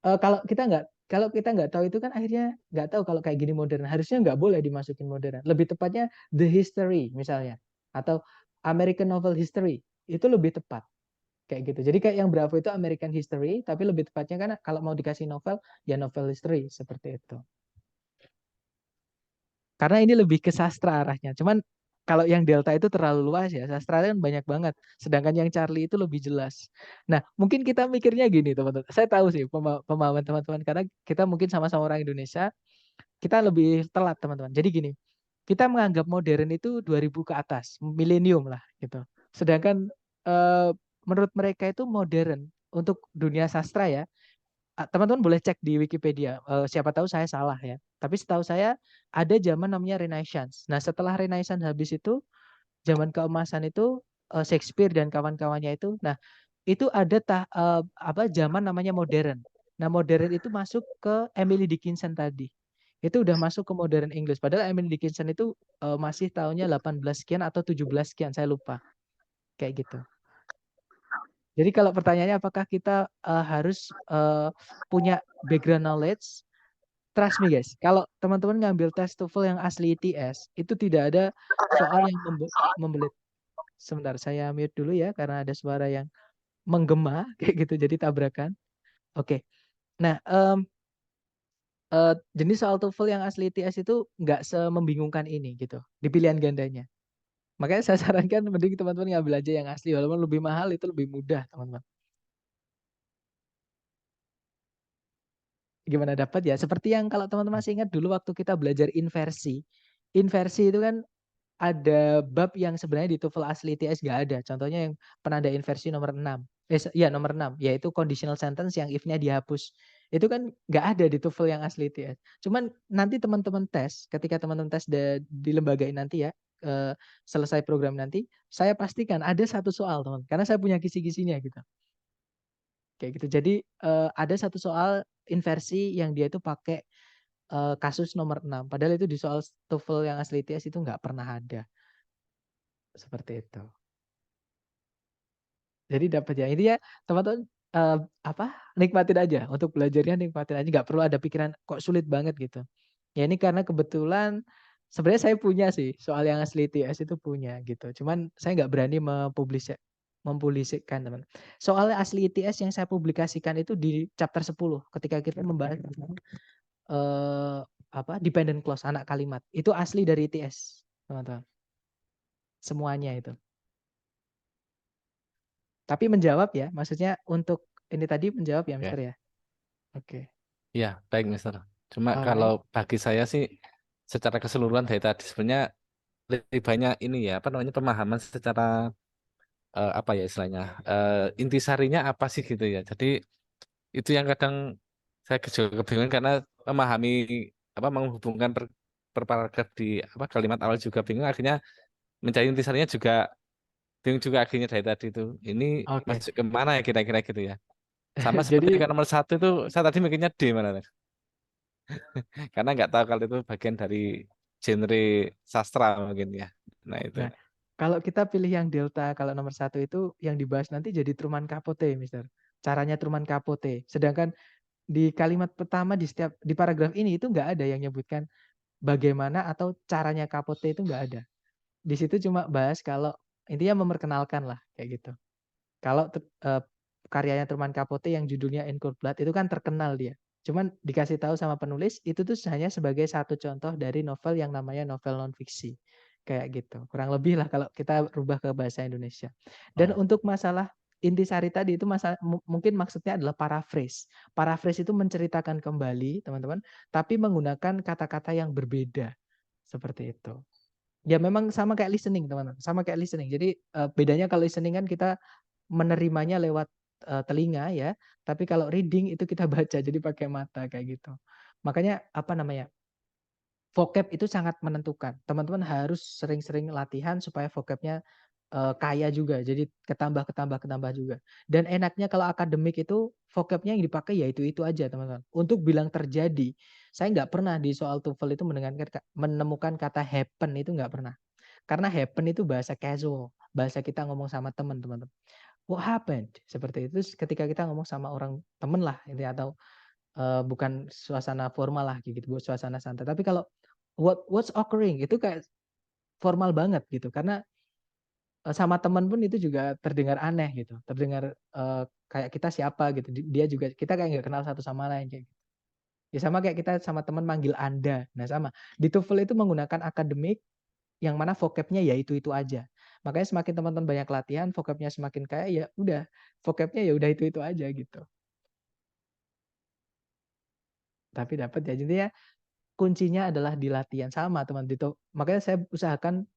Speaker 1: kalau kita nggak tahu itu kan akhirnya nggak tahu kalau kayak gini modern. Harusnya nggak boleh dimasukin modern. Lebih tepatnya the history misalnya atau American novel history itu lebih tepat kayak gitu. Jadi kayak yang Bravo itu American history, tapi lebih tepatnya kan kalau mau dikasih novel ya novel history seperti itu. Karena ini lebih ke sastra arahnya. Cuman kalau yang Delta itu terlalu luas ya, sastra kan banyak banget. Sedangkan yang Charlie itu lebih jelas. Nah, mungkin kita mikirnya gini, teman-teman. Saya tahu sih pemahaman teman-teman karena kita mungkin sama-sama orang Indonesia, kita lebih telat, teman-teman. Jadi gini, kita menganggap modern itu 2000 ke atas, milenium lah gitu. Sedangkan eh, menurut mereka itu modern untuk dunia sastra ya, teman-teman boleh cek di Wikipedia. Siapa tahu saya salah ya. Tapi setahu saya ada zaman namanya Renaissance. Nah, setelah Renaissance habis itu, zaman keemasan itu Shakespeare dan kawan-kawannya itu. Nah, itu ada apa zaman namanya modern. Nah, modern itu masuk ke Emily Dickinson tadi. Itu udah masuk ke modern English. Padahal Emily Dickinson itu masih tahunnya 18 sekian atau 17 sekian, saya lupa. Kayak gitu. Jadi kalau pertanyaannya apakah kita harus punya background knowledge? Trust me guys, kalau teman-teman ngambil tes TOEFL yang asli ITS, itu tidak ada soal yang membelit. Sebentar, saya mute dulu ya, karena ada suara yang menggema, kayak gitu, jadi tabrakan. Oke, nah jenis soal TOEFL yang asli ITS itu nggak semembingungkan ini gitu, di pilihan gandanya. Makanya saya sarankan mending teman-teman ngambil aja yang asli, walaupun lebih mahal itu lebih mudah teman-teman. Gimana dapat ya? Seperti yang kalau teman-teman masih ingat dulu waktu kita belajar inversi. Inversi itu kan ada bab yang sebenarnya di TOEFL asli ITS nggak ada. Contohnya yang penanda inversi nomor 6. Ya nomor 6, yaitu conditional sentence yang if-nya dihapus. Itu kan nggak ada di TOEFL yang asli ITS. Cuman nanti teman-teman tes, ketika teman-teman tes di lembaga ini nanti ya, selesai program nanti, saya pastikan ada satu soal teman, karena saya punya kisi-kisinya gitu. Kayak gitu. Jadi ada satu soal inversi yang dia itu pakai kasus nomor 6. Padahal itu di soal TOEFL yang asli ITS itu nggak pernah ada. Seperti itu. Jadi dapat ya. Ini ya teman-teman apa? Nikmatin aja. Untuk belajarnya nikmatin aja. Nggak perlu ada pikiran kok sulit banget gitu. Ya ini karena kebetulan sebenarnya saya punya sih soal yang asli ITS itu punya gitu. Cuman saya nggak berani mempublikasikan teman. Soal asli ITS yang saya publikasikan itu di chapter 10 ketika kita membahas apa dependent clause anak kalimat. Itu asli dari ITS, teman-teman. Semuanya itu. Tapi menjawab ya, maksudnya untuk ini tadi menjawab ya,
Speaker 3: Ya,
Speaker 1: Mister ya. Oke.
Speaker 3: ya baik, Mister. Cuma kalau
Speaker 1: Alright.
Speaker 3: bagi saya sih secara keseluruhan dari tadi sebenarnya lebih banyak ini ya apa namanya pemahaman secara apa ya istilahnya intisarinya apa sih gitu ya. Jadi itu yang kadang saya juga kebingungan karena memahami apa menghubungkan per paragraf di apa kalimat awal juga bingung akhirnya mencari intisarinya juga bingung juga akhirnya dari tadi itu ini
Speaker 1: Oke.
Speaker 3: masuk ke mana ya kira-kira gitu ya. Sama seperti
Speaker 1: Jadi
Speaker 3: yang nomor satu itu saya tadi mikirnya D mana Mas? Karena nggak tahu kalau itu bagian dari genre sastra mungkin ya. Nah itu.
Speaker 1: nah, kalau kita pilih yang delta, kalau nomor satu itu yang dibahas nanti jadi Truman Capote, Mister. Caranya Truman Capote. Sedangkan di kalimat pertama di paragraf ini itu nggak ada yang nyebutkan bagaimana atau caranya Capote itu nggak ada. Di situ cuma bahas kalau intinya memperkenalkan lah kayak gitu. Kalau karyanya Truman Capote yang judulnya In Cold Blood itu kan terkenal dia. Cuman dikasih tahu sama penulis itu tuh hanya sebagai satu contoh dari novel yang namanya novel non fiksi. Kayak gitu. Kurang lebih lah kalau kita rubah ke bahasa Indonesia. Dan
Speaker 3: Oh,
Speaker 1: untuk masalah intisari tadi itu mungkin maksudnya adalah paraphrase. Paraphrase itu menceritakan kembali, teman-teman, tapi menggunakan kata-kata yang berbeda. Seperti itu. Ya memang sama kayak listening, teman-teman. Sama kayak listening. Jadi bedanya kalau listening kan kita menerimanya lewat telinga ya, tapi kalau reading itu kita baca jadi pakai mata kayak gitu. Makanya apa namanya? Vocab itu sangat menentukan. Teman-teman harus sering-sering latihan supaya vocabnya kaya juga. Jadi ketambah juga. Dan enaknya kalau akademik itu vocabnya yang dipakai ya itu aja, teman-teman. Untuk bilang terjadi, saya nggak pernah di soal TOEFL itu menemukan kata happen, itu nggak pernah. Karena happen itu bahasa casual, bahasa kita ngomong sama teman, teman-teman. What happened? Seperti itu ketika kita ngomong sama orang temen lah, ini atau bukan suasana formal lah gitu, suasana santai. Tapi kalau what's occurring itu kayak formal banget gitu, karena sama teman pun itu juga terdengar aneh gitu, terdengar kayak kita siapa gitu, dia juga kita kayak nggak kenal satu sama lain kayak gitu. Ya sama kayak kita sama teman manggil Anda. Nah sama di TOEFL itu menggunakan akademik yang mana vocabnya ya itu aja. Makanya semakin teman-teman banyak latihan, vocabnya semakin kaya, ya udah vocabnya ya udah itu aja gitu. Tapi dapat ya, jadi ya kuncinya adalah di latihan sama teman itu. Makanya saya usahakan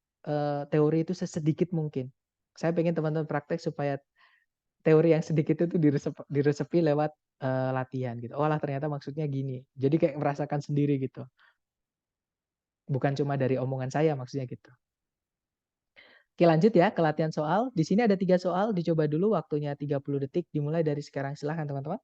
Speaker 1: teori itu sesedikit mungkin. Saya pengen teman-teman praktek supaya teori yang sedikit itu diresepi lewat latihan gitu. Oh lah ternyata maksudnya gini. Jadi kayak merasakan sendiri gitu. Bukan cuma dari omongan saya maksudnya gitu. Oke lanjut ya ke latihan soal. Di sini ada 3 soal, dicoba dulu waktunya 30 detik. Dimulai dari sekarang, silahkan teman-teman.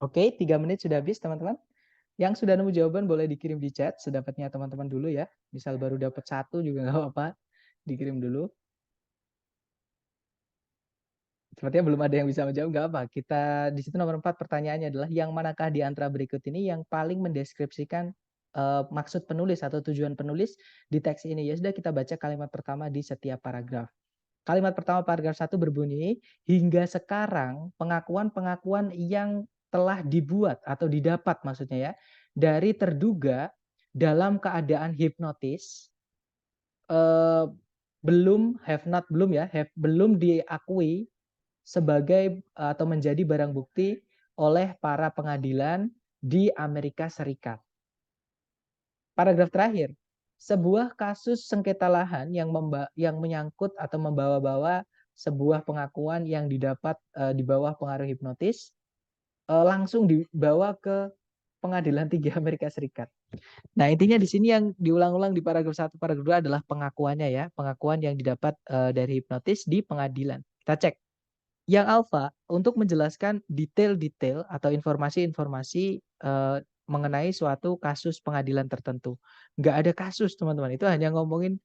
Speaker 1: Oke, 3 menit sudah habis teman-teman. Yang sudah nemu jawaban boleh dikirim di chat sedapatnya teman-teman dulu ya. Misal baru dapat 1 juga nggak apa-apa, dikirim dulu. Sepertinya belum ada yang bisa menjawab, nggak apa. Kita di situ nomor 4 pertanyaannya adalah yang manakah di antara berikut ini yang paling mendeskripsikan maksud penulis atau tujuan penulis di teks ini. Ya sudah, kita baca kalimat pertama di setiap paragraf. Kalimat pertama paragraf 1 berbunyi, hingga sekarang pengakuan-pengakuan yang telah dibuat atau didapat maksudnya ya, dari terduga dalam keadaan hipnotis, belum diakui sebagai atau menjadi barang bukti oleh para pengadilan di Amerika Serikat. Paragraf terakhir, sebuah kasus sengketa lahan yang menyangkut atau membawa-bawa sebuah pengakuan yang didapat di bawah pengaruh hipnotis langsung dibawa ke pengadilan tinggi Amerika Serikat. Nah, intinya di sini yang diulang-ulang di paragraf 1, paragraf 2 adalah pengakuannya ya, pengakuan yang didapat dari hipnotis di pengadilan. Kita cek. Yang alfa untuk menjelaskan detail-detail atau informasi-informasi mengenai suatu kasus pengadilan tertentu. Nggak ada kasus teman-teman, itu hanya ngomongin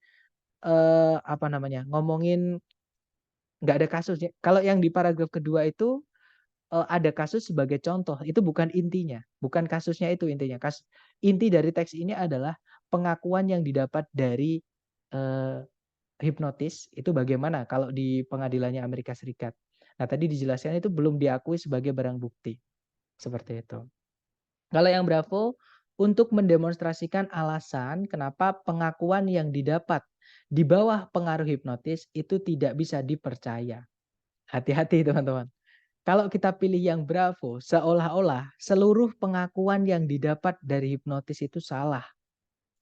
Speaker 1: ngomongin nggak ada kasusnya. Kalau yang di paragraf kedua itu ada kasus sebagai contoh, itu bukan intinya, bukan kasusnya itu intinya. Inti dari teks ini adalah pengakuan yang didapat dari hipnotis itu bagaimana kalau di pengadilannya Amerika Serikat. Nah, tadi dijelaskan itu belum diakui sebagai barang bukti. Seperti itu. Kalau yang Bravo, untuk mendemonstrasikan alasan kenapa pengakuan yang didapat di bawah pengaruh hipnotis itu tidak bisa dipercaya. Hati-hati teman-teman. Kalau kita pilih yang Bravo, seolah-olah seluruh pengakuan yang didapat dari hipnotis itu salah.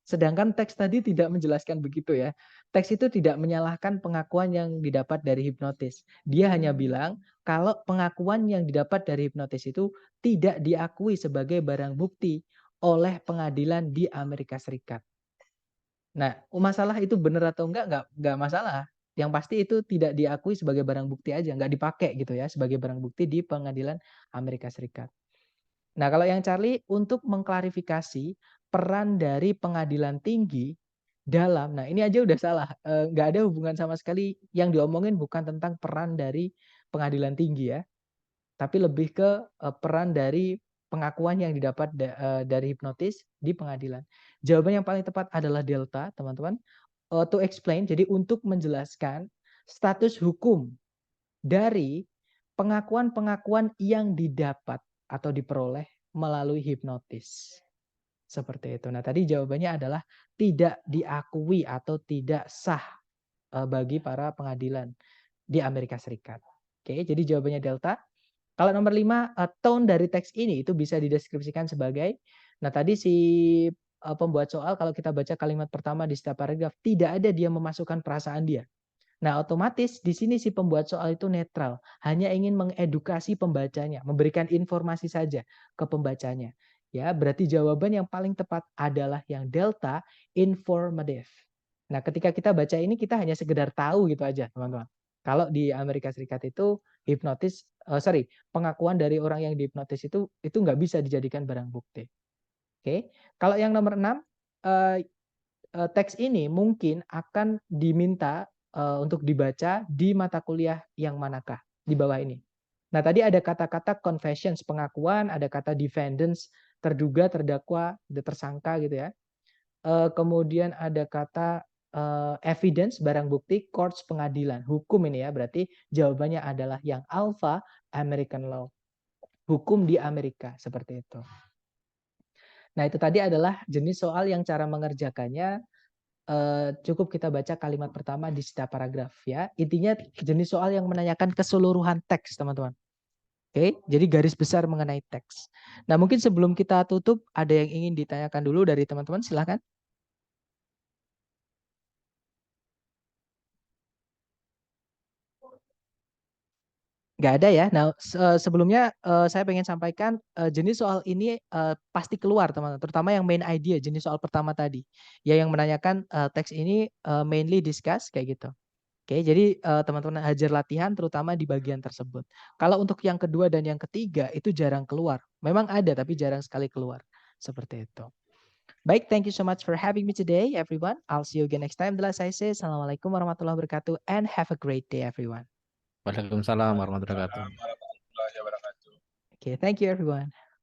Speaker 1: Sedangkan teks tadi tidak menjelaskan begitu ya. Teks itu tidak menyalahkan pengakuan yang didapat dari hipnotis. Dia hanya bilang kalau pengakuan yang didapat dari hipnotis itu tidak diakui sebagai barang bukti oleh pengadilan di Amerika Serikat. Nah, masalah itu benar atau enggak masalah. Yang pasti itu tidak diakui sebagai barang bukti aja, nggak dipakai gitu ya sebagai barang bukti di pengadilan Amerika Serikat. Nah, kalau yang Charlie untuk mengklarifikasi peran dari pengadilan tinggi dalam, nah ini aja udah salah, nggak ada hubungan sama sekali yang diomongin bukan tentang peran dari pengadilan tinggi ya, tapi lebih ke peran dari pengakuan yang didapat dari hipnotis di pengadilan. Jawaban yang paling tepat adalah delta, teman-teman. To explain, jadi untuk menjelaskan status hukum dari pengakuan-pengakuan yang didapat atau diperoleh melalui hipnotis. Seperti itu. Nah, tadi jawabannya adalah tidak diakui atau tidak sah bagi para pengadilan di Amerika Serikat. Oke, jadi jawabannya delta. Kalau nomor 5, tone dari teks ini itu bisa dideskripsikan sebagai, nah tadi si pembuat soal kalau kita baca kalimat pertama di setiap paragraf, tidak ada dia memasukkan perasaan dia. Nah, otomatis di sini si pembuat soal itu netral, hanya ingin mengedukasi pembacanya, memberikan informasi saja ke pembacanya. Ya, berarti jawaban yang paling tepat adalah yang delta, informative. Nah, ketika kita baca ini kita hanya sekedar tahu gitu aja, teman-teman. Kalau di Amerika Serikat itu pengakuan dari orang yang dihipnotis itu nggak bisa dijadikan barang bukti. Oke, kalau yang nomor 6, teks ini mungkin akan diminta untuk dibaca di mata kuliah yang manakah di bawah ini. Nah, tadi ada kata-kata confessions, pengakuan, ada kata defendants, terduga, terdakwa, tersangka gitu ya. Kemudian ada kata evidence, barang bukti, courts, pengadilan, hukum ini ya. Berarti jawabannya adalah yang alpha, American law. Hukum di Amerika, seperti itu. Nah, itu tadi adalah jenis soal yang cara mengerjakannya cukup kita baca kalimat pertama di setiap paragraf ya. Intinya jenis soal yang menanyakan keseluruhan teks, teman-teman. Oke, jadi garis besar mengenai teks. Nah, mungkin sebelum kita tutup, ada yang ingin ditanyakan dulu dari teman-teman, silahkan. Nggak ada ya. Nah, sebelumnya saya pengen sampaikan jenis soal ini pasti keluar, teman-teman. Terutama yang main idea, jenis soal pertama tadi. Ya, yang menanyakan teks ini mainly discuss, kayak gitu. Oke, jadi teman-teman hajar latihan terutama di bagian tersebut. Kalau untuk yang kedua dan yang ketiga itu jarang keluar. Memang ada tapi jarang sekali keluar. Seperti itu. Baik, thank you so much for having me today, everyone. I'll see you again next time. Adalah saya say, Assalamualaikum warahmatullahi wabarakatuh, and have a great day, everyone.
Speaker 3: Waalaikumsalam warahmatullahi wabarakatuh.
Speaker 1: Okay, thank you, everyone.